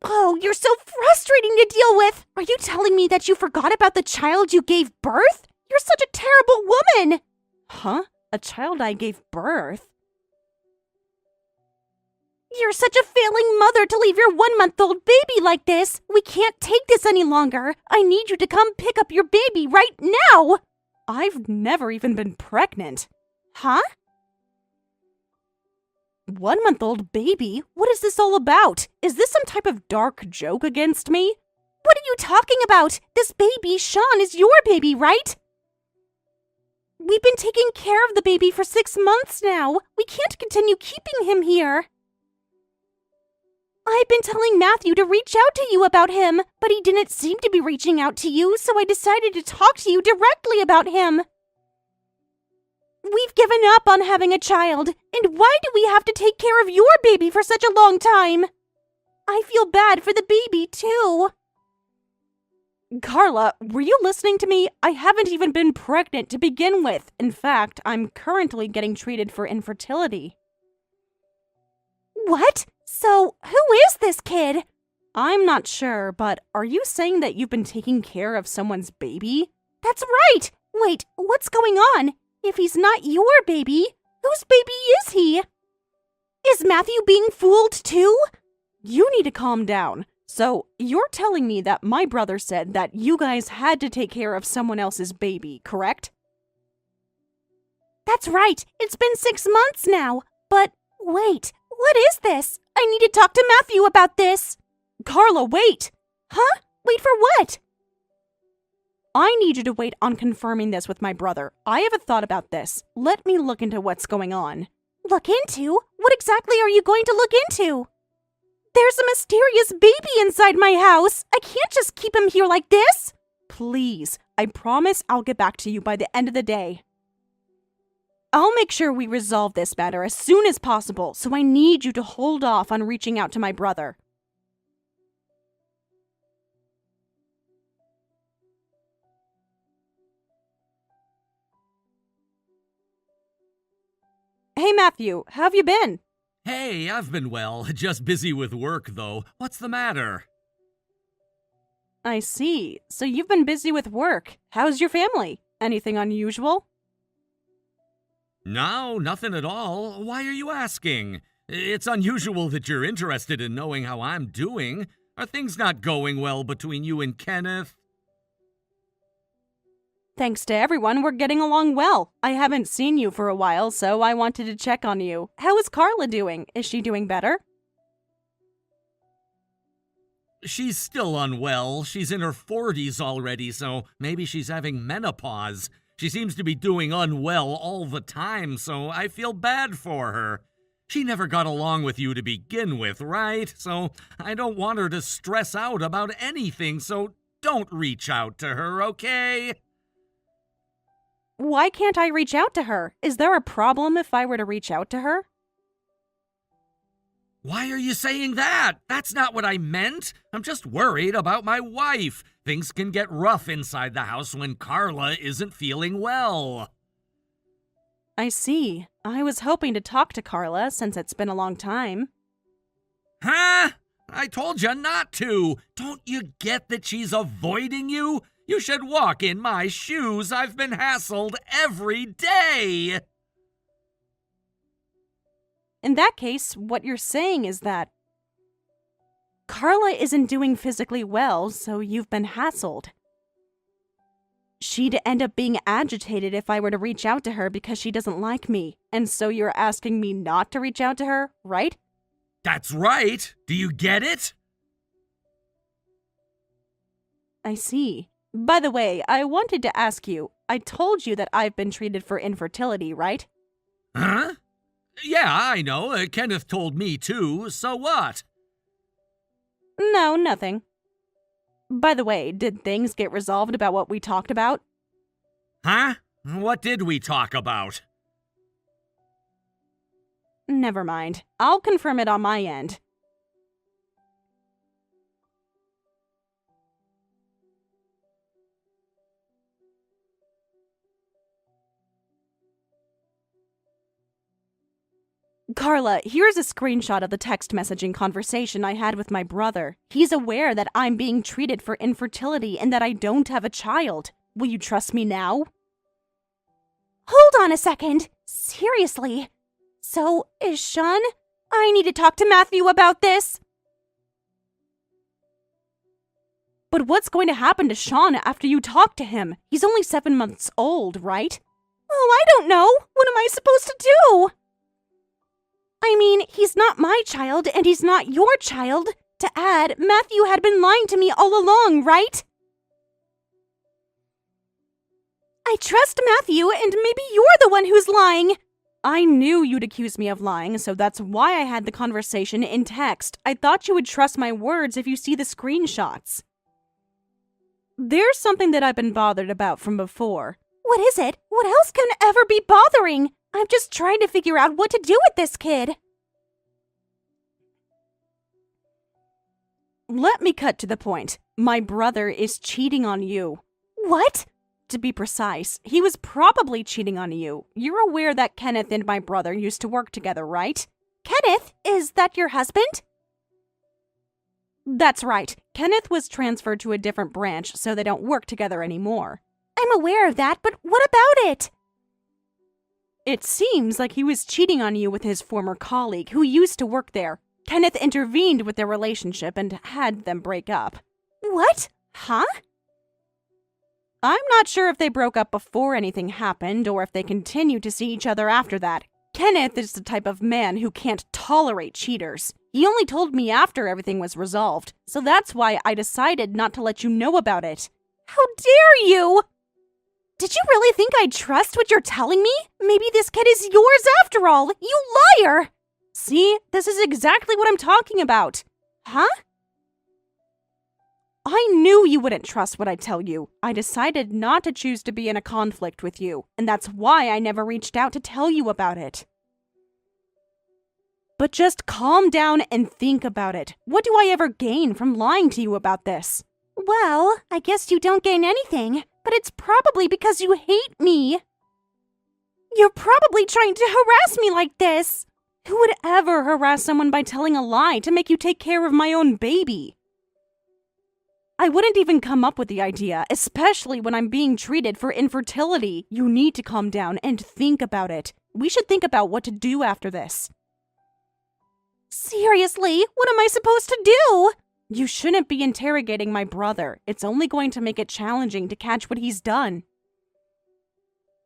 Oh, you're so frustrating to deal with! Are you telling me that you forgot about the child you gave birth? You're such a terrible woman! Huh? A child I gave birth? You're such a failing mother to leave your 1-month-old baby like this! We can't take this any longer! I need you to come pick up your baby right now! I've never even been pregnant. Huh? 1-month-old baby? What is this all about? Is this some type of dark joke against me? What are you talking about? This baby, Sean, is your baby, right? We've been taking care of the baby for 6 months now. We can't continue keeping him here. I've been telling Matthew to reach out to you about him, but he didn't seem to be reaching out to you, so I decided to talk to you directly about him. We've given up on having a child, and why do we have to take care of your baby for such a long time? I feel bad for the baby, too. Carla, were you listening to me? I haven't even been pregnant to begin with. In fact, I'm currently getting treated for infertility. What? So, who is this kid? I'm not sure, but are you saying that you've been taking care of someone's baby? That's right! Wait, what's going on? If he's not your baby, whose baby is he? Is Matthew being fooled too? You need to calm down. So, you're telling me that my brother said that you guys had to take care of someone else's baby, correct? That's right. It's been 6 months now. But wait, what is this? I need to talk to Matthew about this. Carla, wait. Huh? Wait for what? I need you to wait on confirming this with my brother. I have a thought about this. Let me look into what's going on. Look into? What exactly are you going to look into? There's a mysterious baby inside my house. I can't just keep him here like this. Please, I promise I'll get back to you by the end of the day. I'll make sure we resolve this matter as soon as possible, so I need you to hold off on reaching out to my brother. Hey, Matthew, how have you been? Hey, I've been well. Just busy with work, though. What's the matter? I see. So you've been busy with work. How's your family? Anything unusual? No, nothing at all. Why are you asking? It's unusual that you're interested in knowing how I'm doing. Are things not going well between you and Kenneth? Thanks to everyone, we're getting along well. I haven't seen you for a while, so I wanted to check on you. How is Carla doing? Is she doing better? She's still unwell. She's in her 40s already, so maybe she's having menopause. She seems to be doing unwell all the time, so I feel bad for her. She never got along with you to begin with, right? So I don't want her to stress out about anything, so don't reach out to her, okay? Why can't I reach out to her? Is there a problem if I were to reach out to her? Why are you saying that? That's not what I meant. I'm just worried about my wife. Things can get rough inside the house when Carla isn't feeling well. I see. I was hoping to talk to Carla since it's been a long time. Huh? I told you not to. Don't you get that she's avoiding you? You should walk in my shoes. I've been hassled every day. In that case, what you're saying is that Carla isn't doing physically well, so you've been hassled. She'd end up being agitated if I were to reach out to her because she doesn't like me. And so you're asking me not to reach out to her, right? That's right. Do you get it? I see. By the way, I wanted to ask you, I told you that I've been treated for infertility, right? Huh? Yeah, I know. Kenneth told me too. So what? No, nothing. By the way, did things get resolved about what we talked about? Huh? What did we talk about? Never mind. I'll confirm it on my end. Carla, here's a screenshot of the text messaging conversation I had with my brother. He's aware that I'm being treated for infertility and that I don't have a child. Will you trust me now? Hold on a second. Seriously. So, is Sean? I need to talk to Matthew about this. But what's going to happen to Sean after you talk to him? He's only 7 months old, right? Oh, I don't know. What am I supposed to do? I mean, he's not my child, and he's not your child. To add, Matthew had been lying to me all along, right? I trust Matthew, and maybe you're the one who's lying. I knew you'd accuse me of lying, so that's why I had the conversation in text. I thought you would trust my words if you see the screenshots. There's something that I've been bothered about from before. What is it? What else can ever be bothering? I'm just trying to figure out what to do with this kid. Let me cut to the point. My brother is cheating on you. What? To be precise, he was probably cheating on you. You're aware that Kenneth and my brother used to work together, right? Kenneth? Is that your husband? That's right. Kenneth was transferred to a different branch, so they don't work together anymore. I'm aware of that, but what about it? It seems like he was cheating on you with his former colleague who used to work there. Kenneth intervened with their relationship and had them break up. What? Huh? I'm not sure if they broke up before anything happened or if they continued to see each other after that. Kenneth is the type of man who can't tolerate cheaters. He only told me after everything was resolved, so that's why I decided not to let you know about it. How dare you! Did you really think I'd trust what you're telling me? Maybe this kid is yours after all, you liar! See, this is exactly what I'm talking about. Huh? I knew you wouldn't trust what I tell you. I decided not to choose to be in a conflict with you, and that's why I never reached out to tell you about it. But just calm down and think about it. What do I ever gain from lying to you about this? Well, I guess you don't gain anything, but it's probably because you hate me. You're probably trying to harass me like this. Who would ever harass someone by telling a lie to make you take care of my own baby? I wouldn't even come up with the idea, especially when I'm being treated for infertility. You need to calm down and think about it. We should think about what to do after this. Seriously, what am I supposed to do? You shouldn't be interrogating my brother. It's only going to make it challenging to catch what he's done.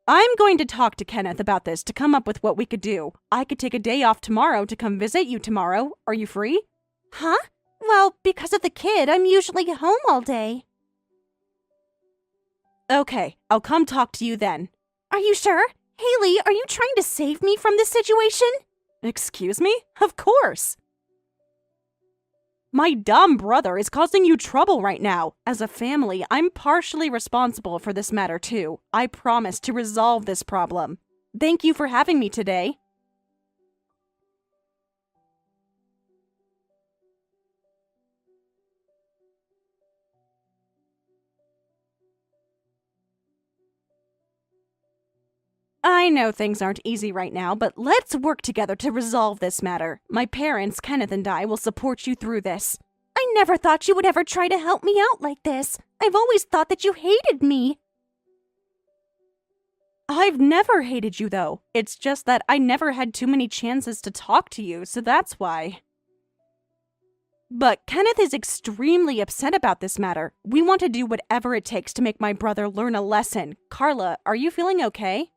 I'm going to talk to Kenneth about this to come up with what we could do. I could take a day off tomorrow to come visit you tomorrow. Are you free? Huh? Well, because of the kid, I'm usually home all day. Okay, I'll come talk to you then. Are you sure? Haley, are you trying to save me from this situation? Excuse me? Of course. My dumb brother is causing you trouble right now. As a family, I'm partially responsible for this matter too. I promise to resolve this problem. Thank you for having me today. I know things aren't easy right now, but let's work together to resolve this matter. My parents, Kenneth and I, will support you through this. I never thought you would ever try to help me out like this. I've always thought that you hated me. I've never hated you, though. It's just that I never had too many chances to talk to you, so that's why. But Kenneth is extremely upset about this matter. We want to do whatever it takes to make my brother learn a lesson. Carla, are you feeling okay?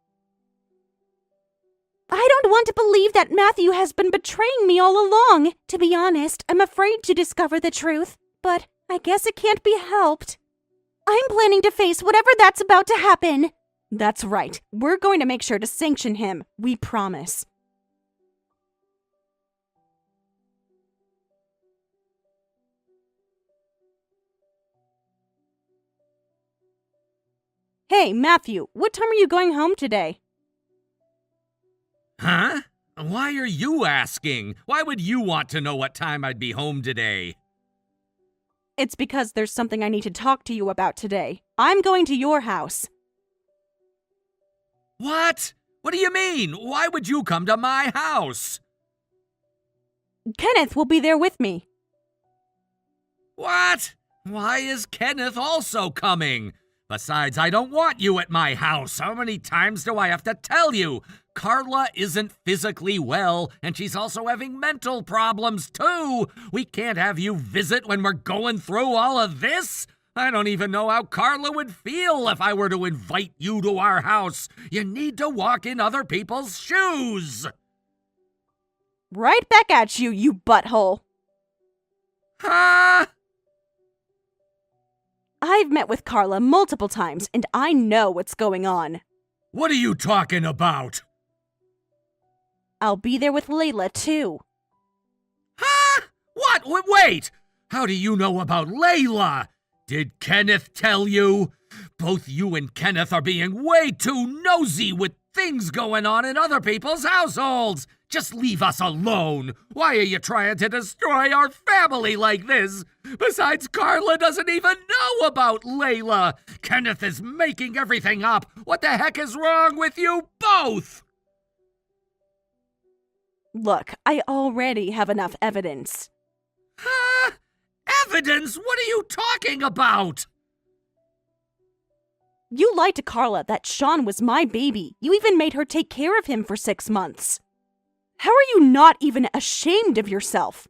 I don't want to believe that Matthew has been betraying me all along. To be honest, I'm afraid to discover the truth, but I guess it can't be helped. I'm planning to face whatever that's about to happen. That's right. We're going to make sure to sanction him. We promise. Hey, Matthew, what time are you going home today? Huh? Why are you asking? Why would you want to know what time I'd be home today? It's because there's something I need to talk to you about today. I'm going to your house. What? What do you mean? Why would you come to my house? Kenneth will be there with me. What? Why is Kenneth also coming? Besides, I don't want you at my house. How many times do I have to tell you? Carla isn't physically well, and she's also having mental problems, too. We can't have you visit when we're going through all of this. I don't even know how Carla would feel if I were to invite you to our house. You need to walk in other people's shoes. Right back at you, you butthole. Huh? I've met with Carla multiple times, and I know what's going on. What are you talking about? I'll be there with Layla, too. Huh? What? Wait! How do you know about Layla? Did Kenneth tell you? Both you and Kenneth are being way too nosy with things going on in other people's households. Just leave us alone. Why are you trying to destroy our family like this? Besides, Carla doesn't even know about Layla. Kenneth is making everything up. What the heck is wrong with you both? Look, I already have enough evidence. Huh? Evidence? What are you talking about? You lied to Carla that Sean was my baby. You even made her take care of him for 6 months. How are you not even ashamed of yourself?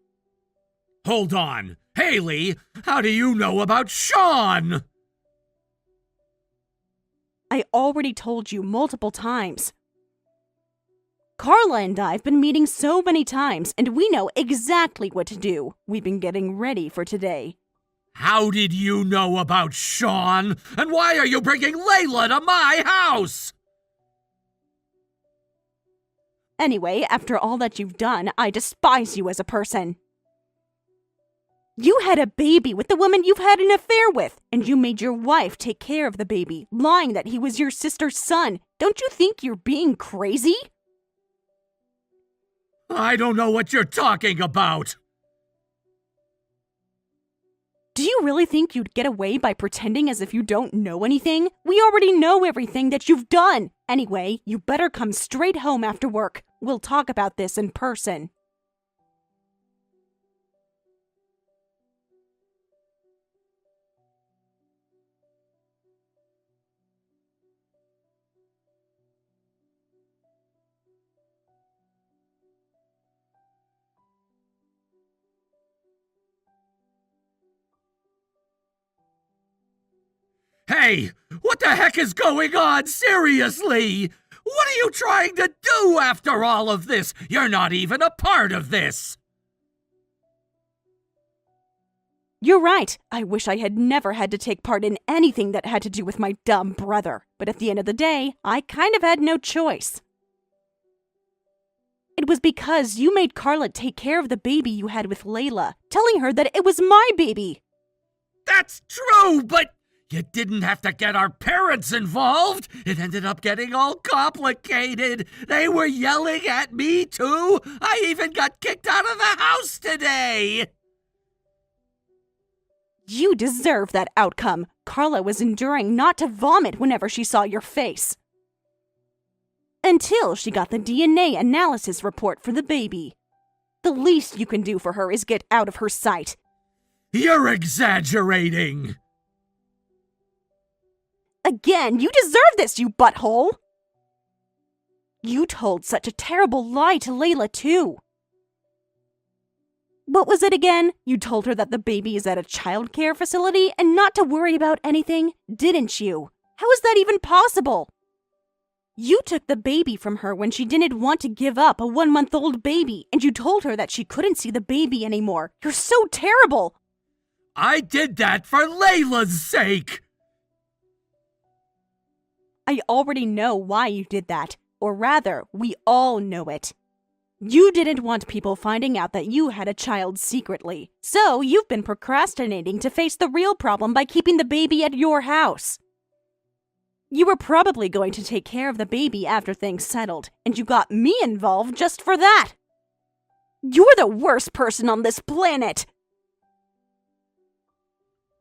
Hold on. Haley, how do you know about Sean? I already told you multiple times. Carla and I have been meeting so many times, and we know exactly what to do. We've been getting ready for today. How did you know about Sean? And why are you bringing Layla to my house? Anyway, after all that you've done, I despise you as a person. You had a baby with the woman you've had an affair with, and you made your wife take care of the baby, lying that he was your sister's son. Don't you think you're being crazy? I don't know what you're talking about. Do you really think you'd get away by pretending as if you don't know anything? We already know everything that you've done. Anyway, you better come straight home after work. We'll talk about this in person. Hey, what the heck is going on? Seriously? What are you trying to do after all of this? You're not even a part of this. You're right. I wish I had never had to take part in anything that had to do with my dumb brother. But at the end of the day, I kind of had no choice. It was because you made Carla take care of the baby you had with Layla, telling her that it was my baby. That's true, but you didn't have to get our parents involved. It ended up getting all complicated. They were yelling at me, too. I even got kicked out of the house today. You deserve that outcome. Carla was enduring not to vomit whenever she saw your face. Until she got the DNA analysis report for the baby. The least you can do for her is get out of her sight. You're exaggerating. Again, you deserve this, you butthole! You told such a terrible lie to Layla, too. What was it again? You told her that the baby is at a childcare facility and not to worry about anything, didn't you? How is that even possible? You took the baby from her when she didn't want to give up a 1-month-old baby, and you told her that she couldn't see the baby anymore. You're so terrible! I did that for Layla's sake! I already know why you did that. Or rather, we all know it. You didn't want people finding out that you had a child secretly. So you've been procrastinating to face the real problem by keeping the baby at your house. You were probably going to take care of the baby after things settled, and you got me involved just for that. You're the worst person on this planet!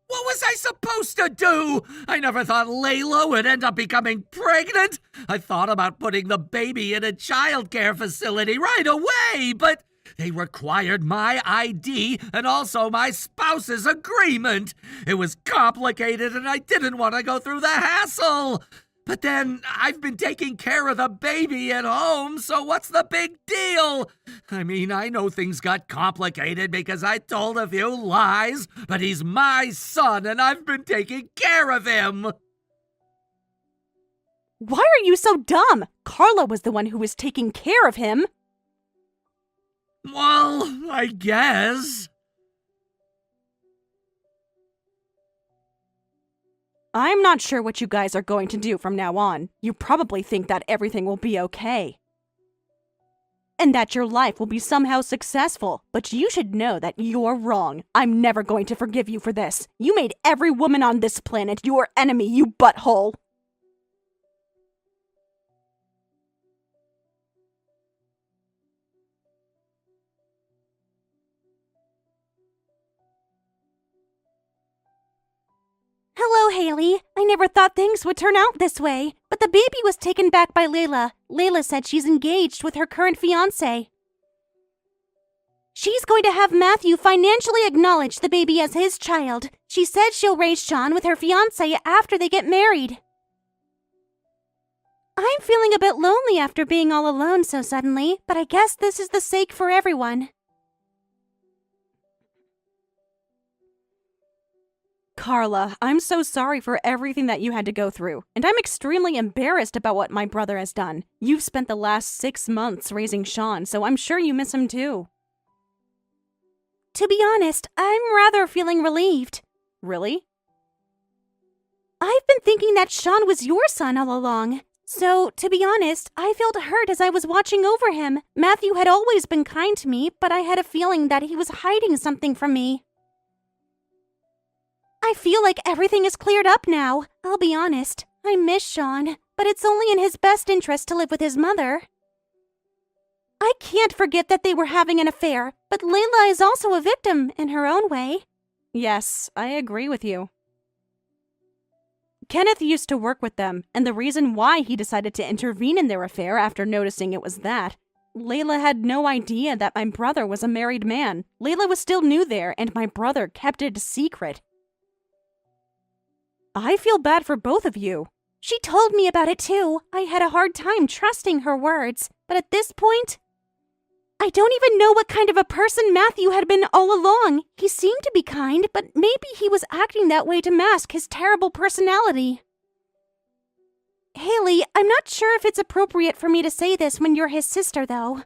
What was I supposed to do? I never thought Layla would end up becoming pregnant. I thought about putting the baby in a childcare facility right away, but they required my ID and also my spouse's agreement. It was complicated and I didn't want to go through the hassle. But then I've been taking care of the baby at home, so what's the big deal? I mean, I know things got complicated because I told a few lies, but he's my son and I've been taking care of him. Why are you so dumb? Carla was the one who was taking care of him. Well, I guess. I'm not sure what you guys are going to do from now on. You probably think that everything will be okay. And that your life will be somehow successful. But you should know that you're wrong. I'm never going to forgive you for this. You made every woman on this planet your enemy, you butthole. Hello, Haley. I never thought things would turn out this way. But the baby was taken back by Layla. Layla said she's engaged with her current fiancé. She's going to have Matthew financially acknowledge the baby as his child. She said she'll raise Sean with her fiancé after they get married. I'm feeling a bit lonely after being all alone so suddenly, but I guess this is the sake for everyone. Carla, I'm so sorry for everything that you had to go through, and I'm extremely embarrassed about what my brother has done. You've spent the last 6 months raising Sean, so I'm sure you miss him too. To be honest, I'm rather feeling relieved. Really? I've been thinking that Sean was your son all along. So, to be honest, I felt hurt as I was watching over him. Matthew had always been kind to me, but I had a feeling that he was hiding something from me. I feel like everything is cleared up now. I'll be honest, I miss Sean, but it's only in his best interest to live with his mother. I can't forget that they were having an affair, but Layla is also a victim in her own way. Yes, I agree with you. Kenneth used to work with them, and the reason why he decided to intervene in their affair after noticing it was that Layla had no idea that my brother was a married man. Layla was still new there, and my brother kept it a secret. I feel bad for both of you. She told me about it too. I had a hard time trusting her words, but at this point, I don't even know what kind of a person Matthew had been all along. He seemed to be kind, but maybe he was acting that way to mask his terrible personality. Haley, I'm not sure if it's appropriate for me to say this when you're his sister, though.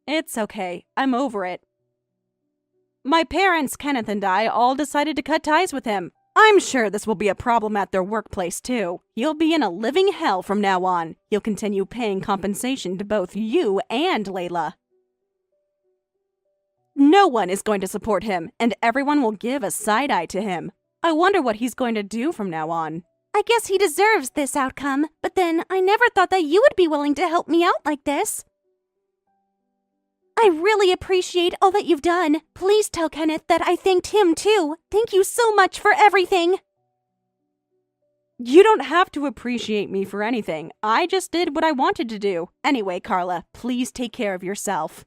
It's okay. I'm over it. My parents, Kenneth and I, all decided to cut ties with him. I'm sure this will be a problem at their workplace, too. He'll be in a living hell from now on. He'll continue paying compensation to both you and Layla. No one is going to support him, and everyone will give a side-eye to him. I wonder what he's going to do from now on. I guess he deserves this outcome, but then I never thought that you would be willing to help me out like this. I really appreciate all that you've done. Please tell Kenneth that I thanked him too. Thank you so much for everything. You don't have to appreciate me for anything. I just did what I wanted to do. Anyway, Carla, please take care of yourself.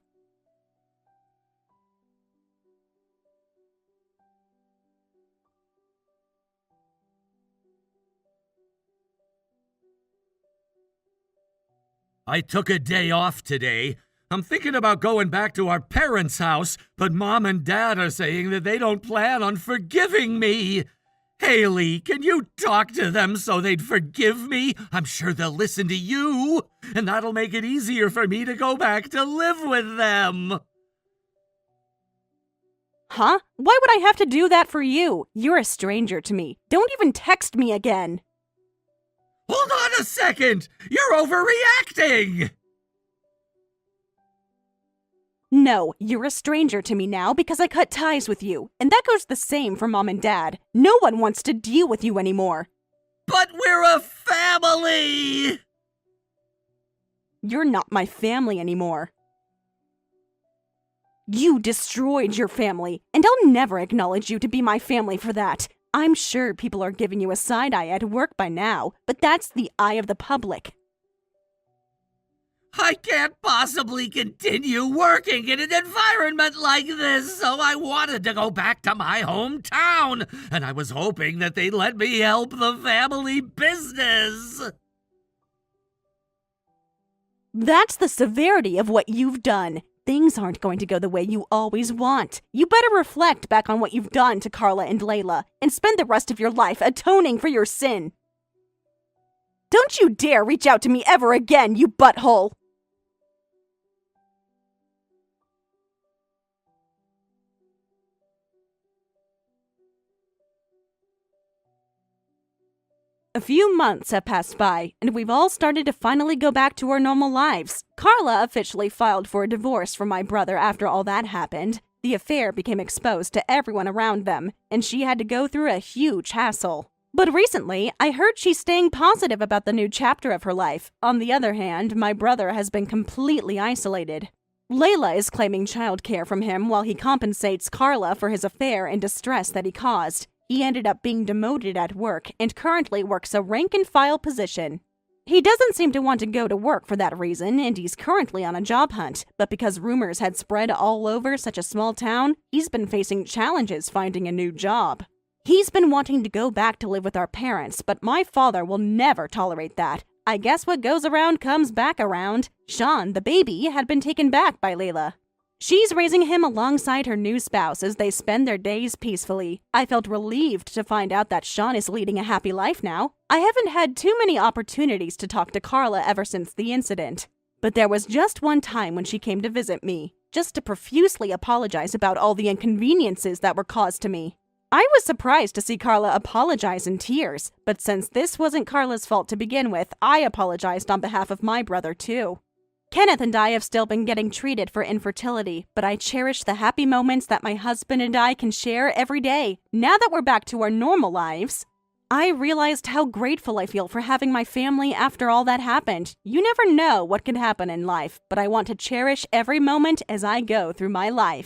I took a day off today. I'm thinking about going back to our parents' house, but Mom and Dad are saying that they don't plan on forgiving me. Haley, can you talk to them so they'd forgive me? I'm sure they'll listen to you, and that'll make it easier for me to go back to live with them. Huh? Why would I have to do that for you? You're a stranger to me. Don't even text me again. Hold on a second! You're overreacting! No, you're a stranger to me now because I cut ties with you, and that goes the same for Mom and Dad. No one wants to deal with you anymore. But we're a family! You're not my family anymore. You destroyed your family, and I'll never acknowledge you to be my family for that. I'm sure people are giving you a side eye at work by now, but that's the eye of the public. I can't possibly continue working in an environment like this, so I wanted to go back to my hometown, and I was hoping that they'd let me help the family business. That's the severity of what you've done. Things aren't going to go the way you always want. You better reflect back on what you've done to Carla and Layla, and spend the rest of your life atoning for your sin. Don't you dare reach out to me ever again, you butthole! A few months have passed by, and we've all started to finally go back to our normal lives. Carla officially filed for a divorce from my brother after all that happened. The affair became exposed to everyone around them, and she had to go through a huge hassle. But recently, I heard she's staying positive about the new chapter of her life. On the other hand, my brother has been completely isolated. Layla is claiming childcare from him while he compensates Carla for his affair and distress that he caused. He ended up being demoted at work and currently works a rank-and-file position. He doesn't seem to want to go to work for that reason, and he's currently on a job hunt. But because rumors had spread all over such a small town, he's been facing challenges finding a new job. He's been wanting to go back to live with our parents, but my father will never tolerate that. I guess what goes around comes back around. Sean, the baby, had been taken back by Layla. She's raising him alongside her new spouse as they spend their days peacefully. I felt relieved to find out that Sean is leading a happy life now. I haven't had too many opportunities to talk to Carla ever since the incident. But there was just one time when she came to visit me, just to profusely apologize about all the inconveniences that were caused to me. I was surprised to see Carla apologize in tears, but since this wasn't Carla's fault to begin with, I apologized on behalf of my brother too. Kenneth and I have still been getting treated for infertility, but I cherish the happy moments that my husband and I can share every day. Now that we're back to our normal lives, I realized how grateful I feel for having my family after all that happened. You never know what can happen in life, but I want to cherish every moment as I go through my life.